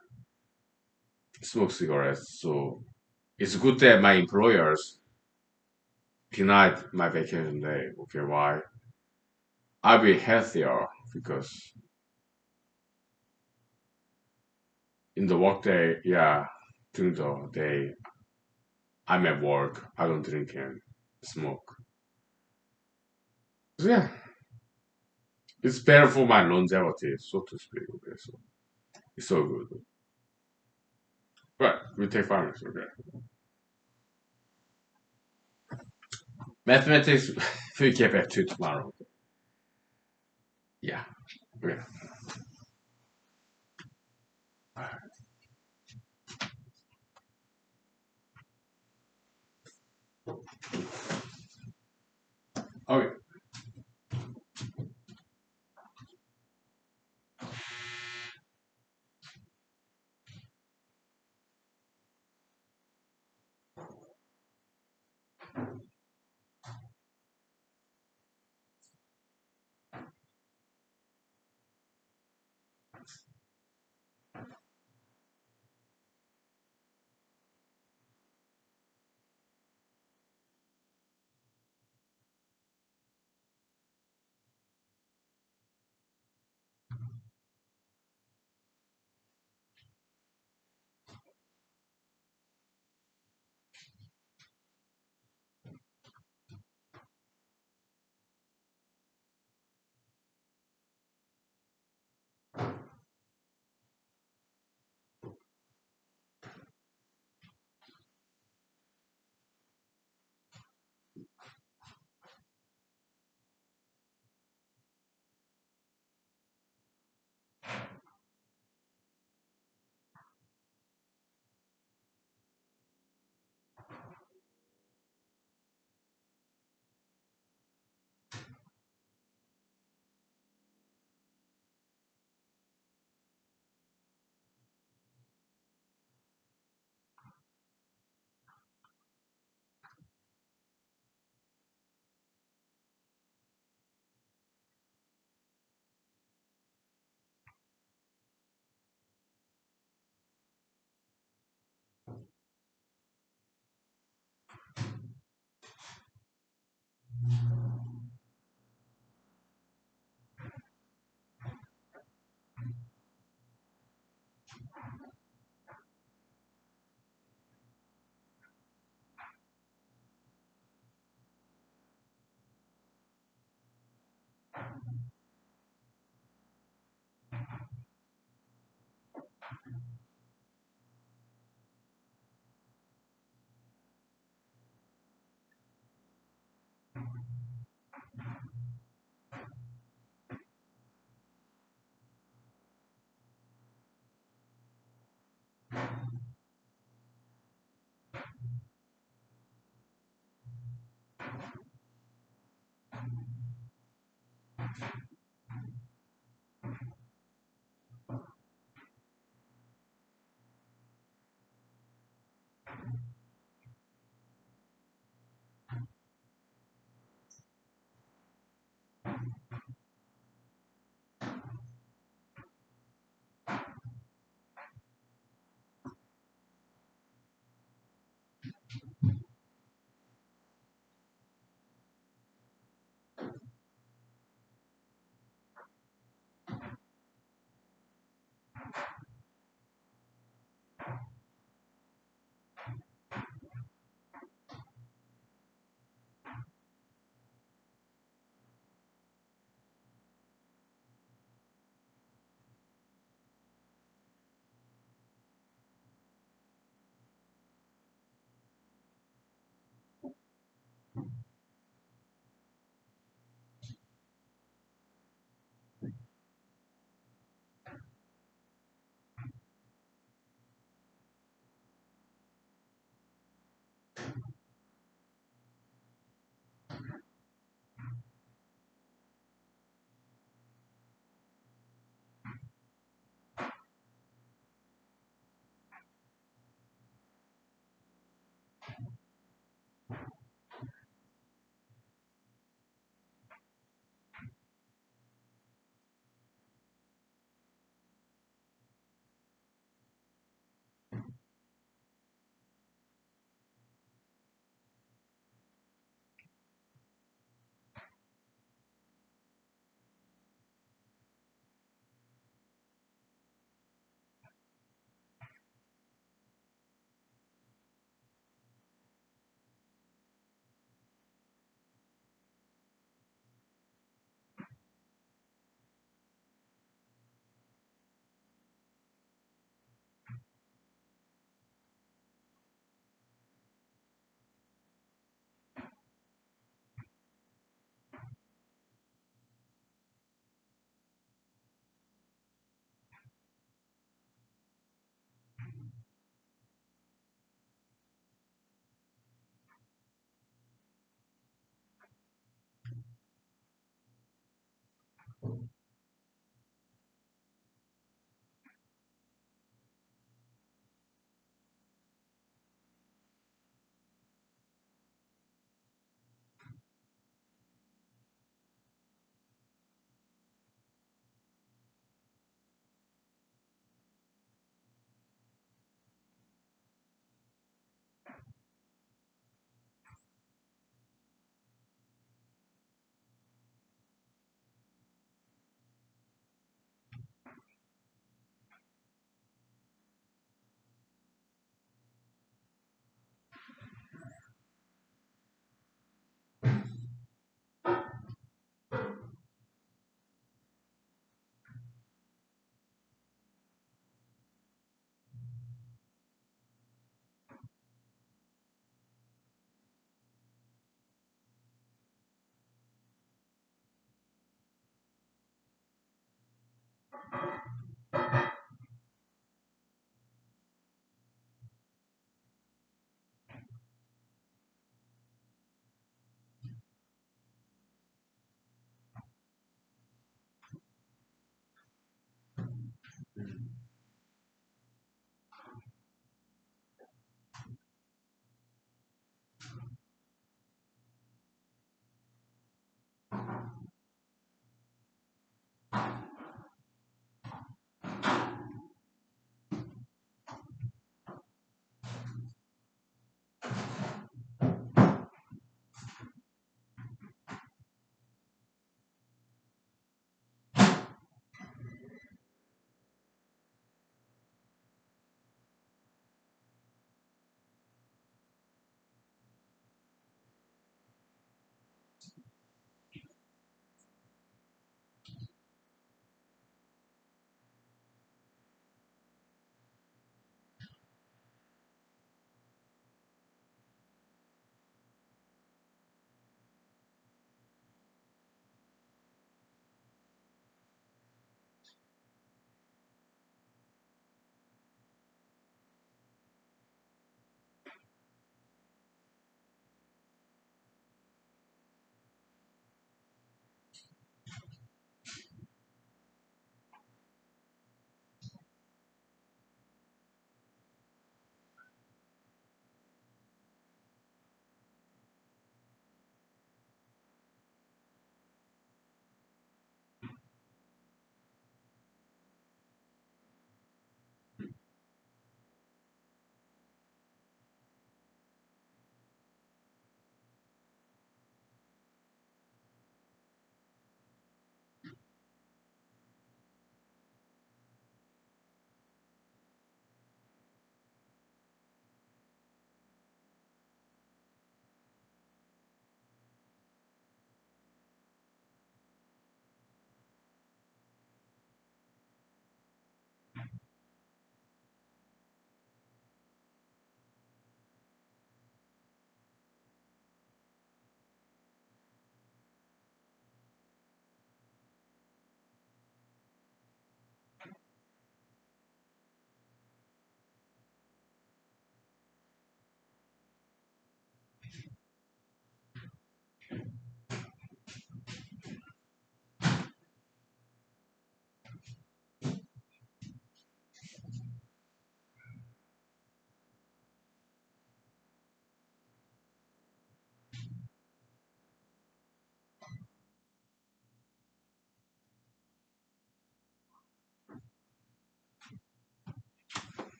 Smoke cigarettes. So it's good that my employers denied my vacation day. Okay, why? I'll be healthier because in the workday, yeah, during the day, I'm at work. I don't drink in. smoke. So yeah, it's better for my longevity, so to speak. Okay, so it's so good. But we take finance. Okay, mathematics we get back to tomorrow. Yeah. Okay. Okay.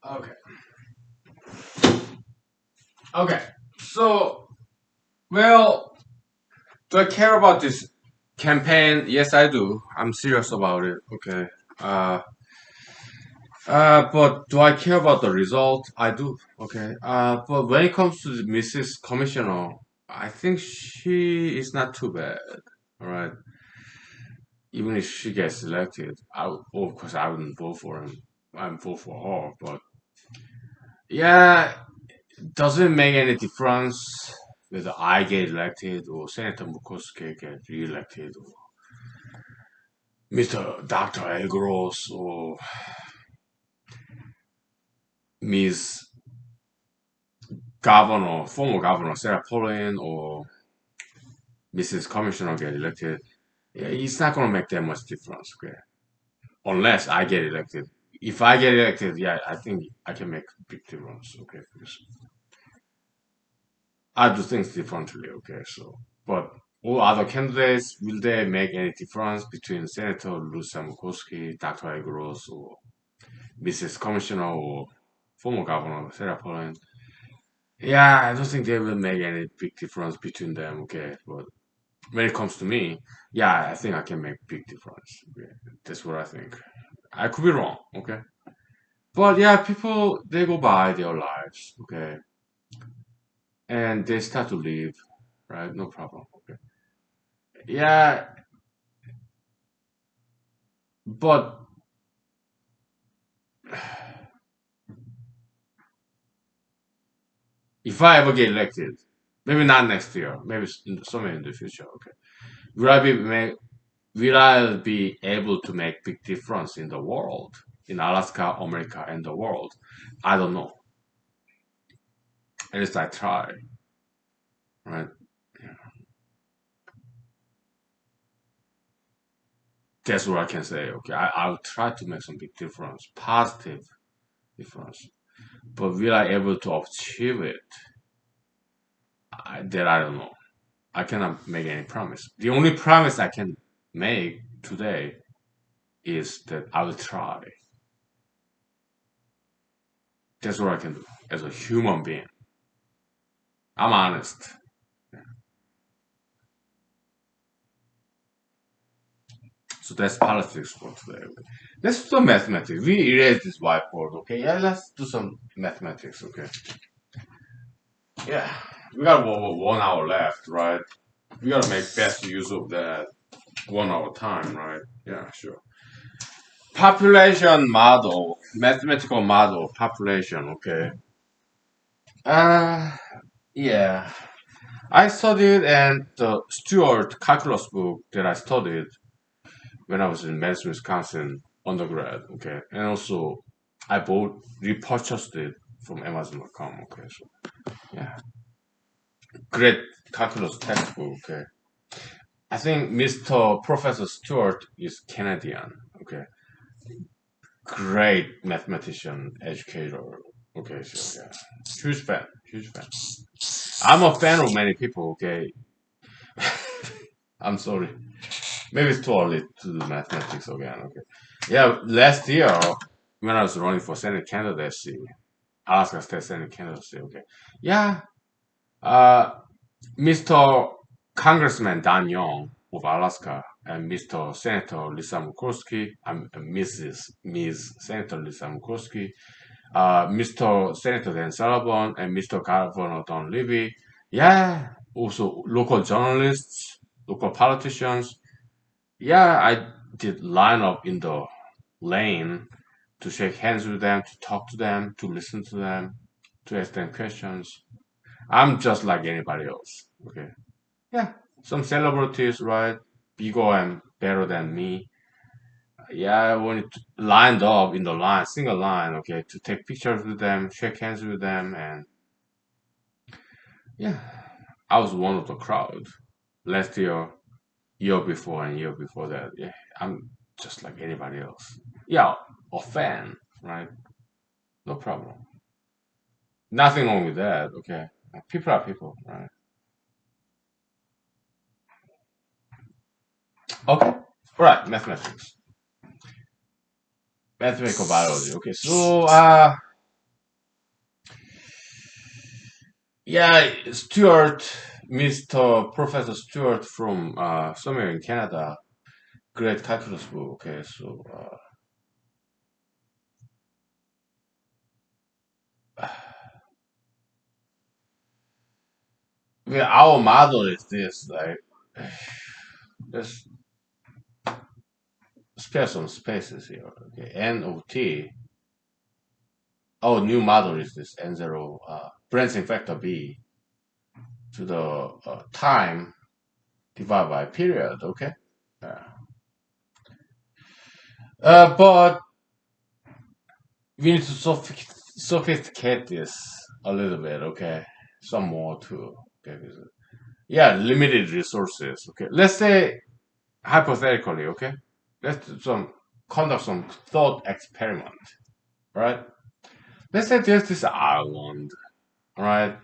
Okay. Okay. So, well, do I care about this campaign? Yes, I do. I'm serious about it. Okay. Uh, but do I care about the result? I do. Okay. But when it comes to the Mrs. Commissioner, I think she is not too bad. All right. Even if she gets elected, of course, I wouldn't vote for him. I'm vote for her. But yeah, doesn't make any difference whether I get elected or Senator Murkowski get re-elected or Mr. Dr. Elgros or Ms. Governor, former Governor Sarah Palin or Mrs. Commissioner get elected. Yeah, it's not gonna make that much difference, okay? Unless I get elected. If I get elected, yeah, I think I can make big difference, okay? Because I do things differently, okay? So, but all other candidates, will they make any difference between Senator Lucia Murkowski, Dr. Egros, or Mrs. Commissioner, or former Governor Sarah Palin? Yeah, I don't think they will make any big difference between them, okay? But when it comes to me, yeah, I think I can make big difference. Okay? That's what I think. I could be wrong, okay? But yeah, people they go by their lives, okay, and they start to live, right? No problem, okay. Yeah, but if I ever get elected, maybe not next year, maybe somewhere in the future, okay, will I be make, will I be able to make big difference in the world, in Alaska, America, and the world? I don't know. At least I try, right? That's what I can say. Okay, I'll try to make some big difference, positive difference. But will I able to achieve it? That I don't know. I cannot make any promise. The only promise I can make today is that I will try. That's what I can do as a human being. I'm honest. So that's politics for today. Okay? Let's do some mathematics. We erase this whiteboard, okay? Yeah, let's do some mathematics, okay? Yeah, we got 1 hour left, right? We gotta make best use of that 1 hour time, right? Yeah, sure. Population model, mathematical model, population, okay. Uh, yeah. I studied and the Stewart calculus book that I studied when I was in Madison, Wisconsin undergrad, okay. And also, I bought, repurchased it from Amazon.com, okay. So, yeah. Great calculus textbook, okay. I think Mr. Professor Stewart is Canadian, okay. Great mathematician, educator. Okay, so yeah, huge fan, huge fan. I'm a fan of many people. Okay, I'm sorry. Maybe it's too early to do mathematics again. Okay, yeah. Last year when I was running for Senate candidacy, Alaska State Senate candidacy. Okay, yeah. Uh, Mr. Congressman Dan Young of Alaska and Mr. Senator Lisa Murkowski, Ms. Senator Lisa Murkowski, Mr. Senator Dan Sullivan and Mr. Governor Don Levy. Yeah, also local journalists, local politicians. Yeah, I did line up in the lane to shake hands with them, to talk to them, to listen to them, to ask them questions. I'm just like anybody else. Okay. Yeah, some celebrities, right? Bigger and better than me. Yeah, when it lined up in the line, single line, okay, to take pictures with them, shake hands with them, and yeah, I was one of the crowd. Last year, year before, and year before that, yeah, I'm just like anybody else. Yeah, a fan, right? No problem. Nothing wrong with that, okay? People are people, right? Okay, all right, mathematics. Mathematical biology. Okay, so Yeah, Stuart, Mr. Professor Stuart from somewhere in Canada, great calculus book. Okay, so well, our model is this, like, let's spare some spaces here. Okay, N of t. Our new model is this N0 branching factor B to the time divided by period. Okay, uh, but we need to sophisticate this a little bit. Okay, some more too. Okay, yeah, limited resources. Okay, let's say hypothetically. Okay, let's do some conduct some thought experiment. Right? Let's say there's this island. Right?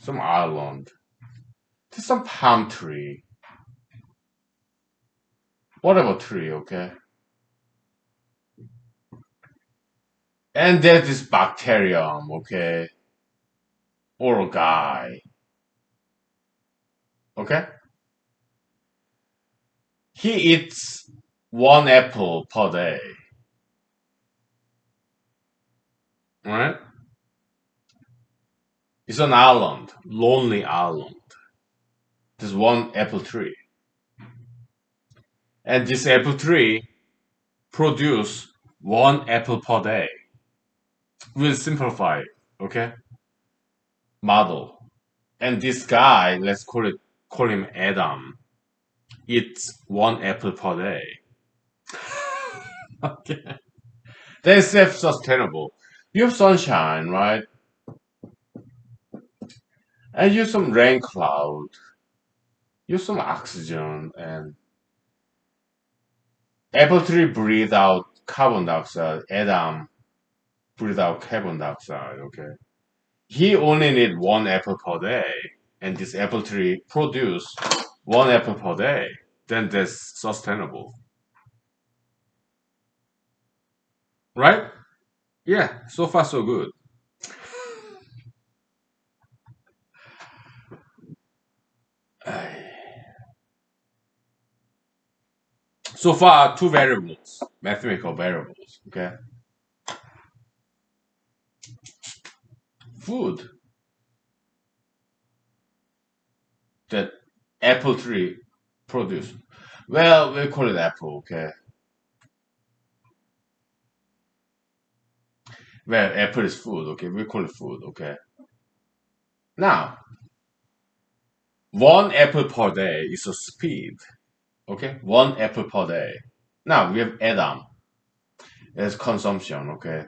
Some island. There's some palm tree. Whatever tree. Okay. And there's this bacterium. Okay. Or a guy. Okay. He eats one apple per day. Right? It's an island, lonely island. There's one apple tree, and this apple tree produce one apple per day. We'll simplify, okay, model. And this guy, let's call him Adam, eats one apple per day. Okay, that's self-sustainable. You have sunshine, right? And you have some rain cloud. You have some oxygen, and apple tree breathe out carbon dioxide. Adam breathe out carbon dioxide. Okay, he only need one apple per day, and this apple tree produce one apple per day. Then that's sustainable, right? Yeah. So far, so good. So far, two variables, mathematical variables. Okay, food that apple tree produce. Well, we call it apple. Okay. Well, apple is food. Okay, we call it food. Okay. Now, one apple per day is a speed. Okay, one apple per day. Now we have Adam as consumption. Okay,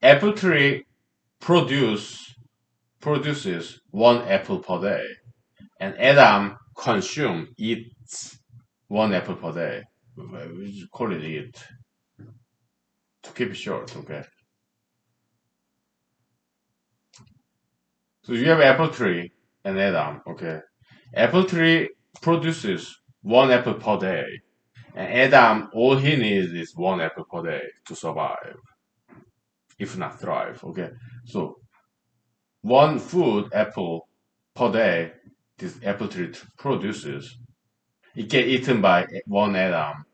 apple tree produces one apple per day, and Adam eats one apple per day. We just call it eat to keep it short. Okay, so you have apple tree and Adam. Okay, apple tree produces one apple per day, and Adam all he needs is one apple per day to survive, if not thrive. Okay, so one food apple per day this apple tree produces, it get eaten by one atom.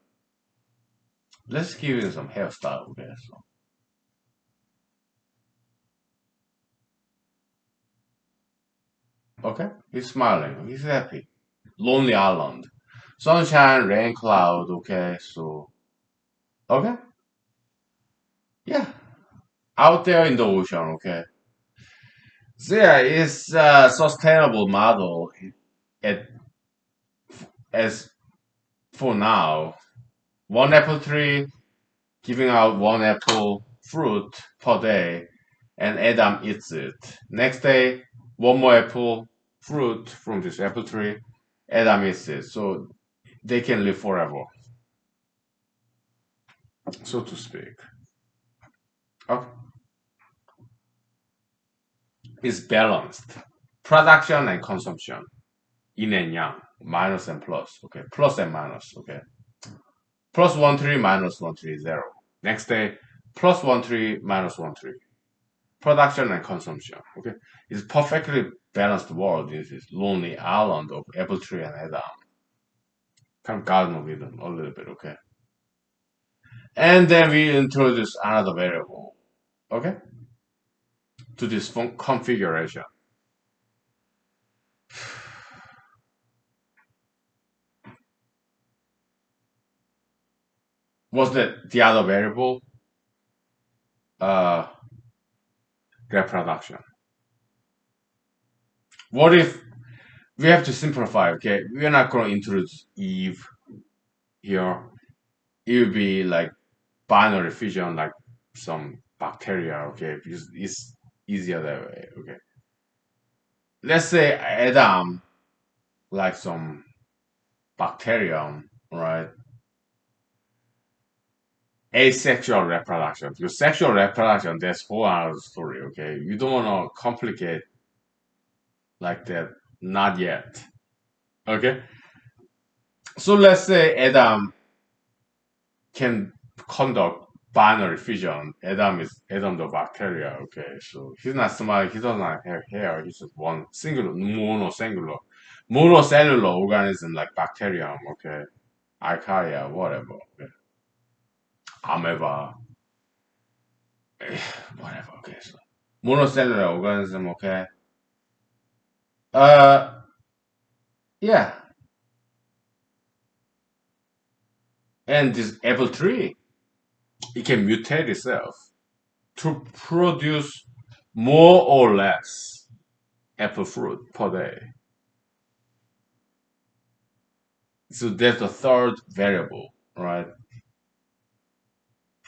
Let's give him some hairstyle, okay? So, okay, he's smiling, he's happy. Lonely island, sunshine, rain, cloud. Okay, so okay, yeah, out there in the ocean. Okay, so yeah, it's a sustainable model. At as for now, one apple tree giving out one apple fruit per day, and Adam eats it. Next day, one more apple fruit from this apple tree, Adam eats it. So they can live forever, so to speak. Okay. It's balanced. Production and consumption, yin and yang, minus and plus. Okay, plus and minus. Okay. plus 1 3 minus 1 3 0. Next day, plus 1 3 minus 1 3. Production and consumption. Okay, it's perfectly balanced world. This is lonely island of apple tree and Adam. Kind of Garden of Eden a little bit. Okay, and then we introduce another variable. Okay, to this configuration. Was that the other variable? Uh, reproduction. What if we have to simplify? Okay, we're not going to introduce Eve here. It would be like binary fission, like some bacteria. Okay, because it's easier that way. Okay, let's say Adam, like some bacterium, right? Asexual reproduction. Because sexual reproduction, that's whole other story. Okay, you don't want to complicate like that. Not yet. Okay, so let's say Adam can conduct binary fission. Adam the bacteria. Okay, so he's not smart. He does not have hair. He's just one singular monocellular organism like bacterium. Okay, archaea, whatever. Okay. Amoeba, whatever. Okay, so monocellular organism. Okay. Uh, yeah, and this apple tree, it can mutate itself to produce more or less apple fruit per day. So there's a third variable, right?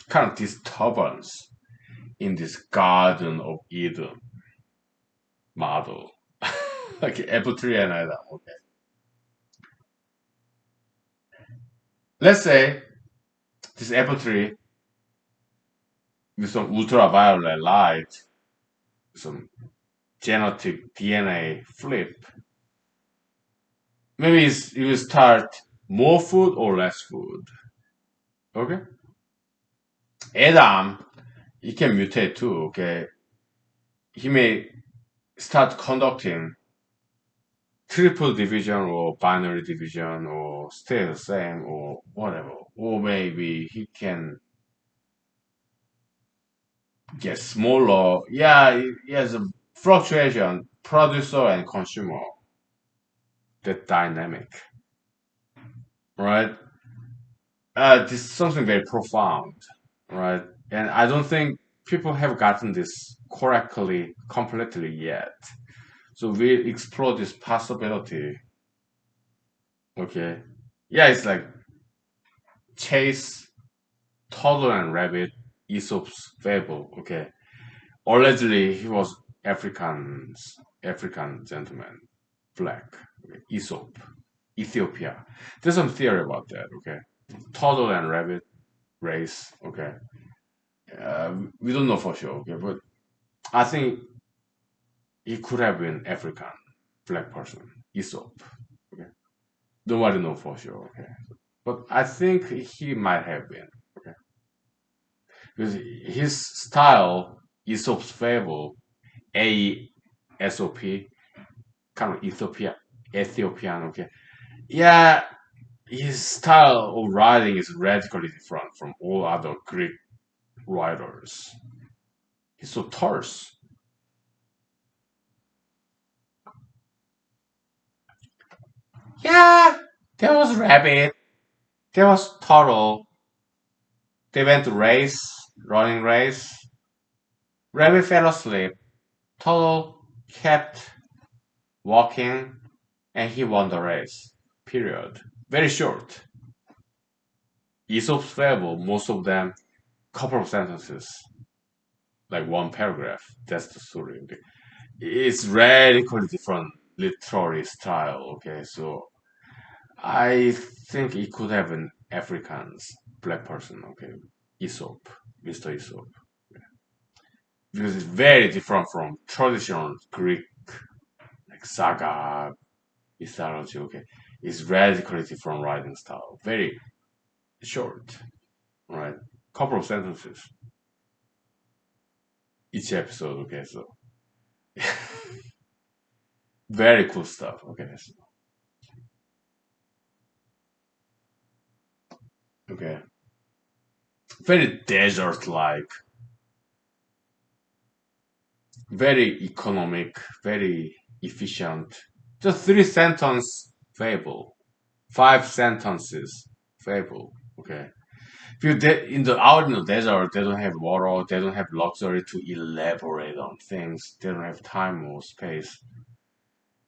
Kind of disturbance in this Garden of Eden model. Like apple tree and Adam. Okay. Let's say this apple tree with some ultraviolet light, some genetic DNA flip. Maybe it will start more food or less food. Okay. Adam, he can mutate too. Okay. He may start conducting triple division or binary division or stay the same or whatever. Or maybe he can get smaller. Yeah, he has a fluctuation, producer and consumer. That dynamic. Right? This is something very profound, right? And I don't think people have gotten this correctly, completely yet. So we explore this possibility. Okay. Yeah, it's like chase turtle and rabbit, Aesop's fable. Okay, allegedly he was African gentleman, black. Okay. Aesop, Ethiopia. There's some theory about that. Okay, turtle and rabbit race. Okay, we don't know for sure. Okay, but I think he could have been African, black person, Aesop. Okay, nobody know for sure. Okay, but I think he might have been. Okay. Because his style, Aesop's fable, AESOP, kind of Ethiopian, okay. Yeah, his style of writing is radically different from all other Greek writers. He's so terse. Yeah, there was rabbit, there was turtle. They went to race, running race. Rabbit fell asleep. Turtle kept walking, and he won the race. Period. Very short. Aesop's fable, most of them, couple of sentences, like one paragraph. That's the story. Okay, it's radically different literary style. Okay, so I think it could have an African's black person. Okay, Aesop, Mr. Aesop, because it's very different from traditional Greek like saga mythology. Okay, it's radically different writing style. Very short, right? Couple of sentences each episode. Okay, so very cool stuff. Okay, so, okay, very desert-like, very economic, very efficient. Just three sentence fable, five sentences fable. Okay. If you in the out in the desert, they don't have water, they don't have luxury to elaborate on things, they don't have time or space,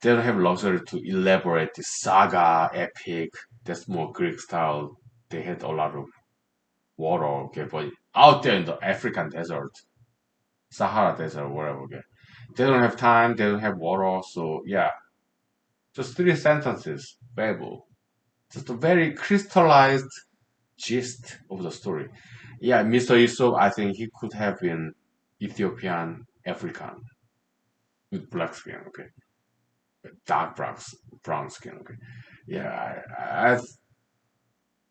they don't have luxury to elaborate the saga epic. That's more Greek style. They had a lot of water, okay, but out there in the African desert, Sahara desert, whatever, okay, they don't have time, they don't have water, so yeah, just three sentences, Bible, just a very crystallized gist of the story. Yeah, Mr. Yusuf, I think he could have been Ethiopian African with black skin, okay, dark brown skin, okay. Yeah,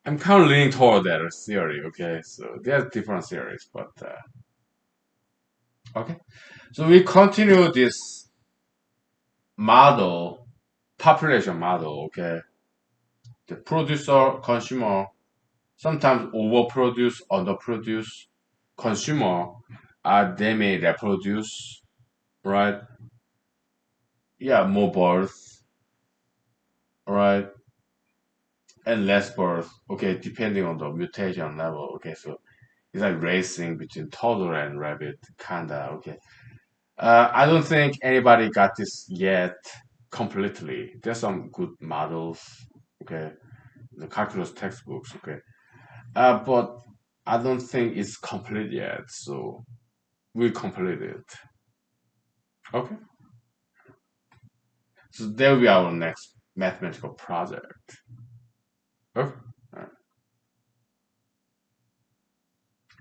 I'm kind of leaning toward that theory, okay. So there's different theories, but okay. So we continue this model, population model, okay. The producer, consumer, sometimes overproduce, underproduce. Consumer, they may reproduce, right? Yeah, more birth, right? And less birth, okay, depending on the mutation level, okay. So it's like racing between toddler and rabbit, kinda, okay. I don't think anybody got this yet completely. There's some good models, okay, the calculus textbooks, okay. But I don't think it's complete yet, so we'll complete it. Okay. So that will be our next mathematical project. Okay. Alright.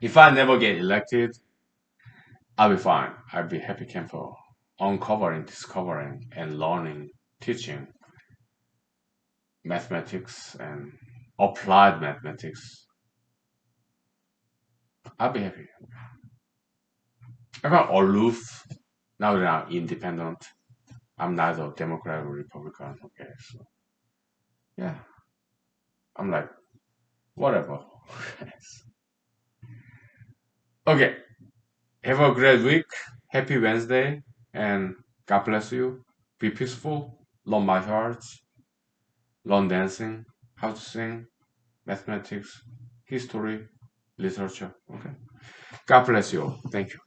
If I never get elected, I'll be fine. I'll be happy camper, uncovering, discovering, and learning, teaching mathematics and applied mathematics. I'll be happy. I'm not aloof. Now that I'm independent, I'm neither Democrat or Republican. Okay, so yeah, I'm like whatever. Okay, have a great week. Happy Wednesday, and God bless you. Be peaceful. Learn martial arts. Learn dancing. How to sing. Mathematics. History. Literature. Okay. God bless you all. Thank you.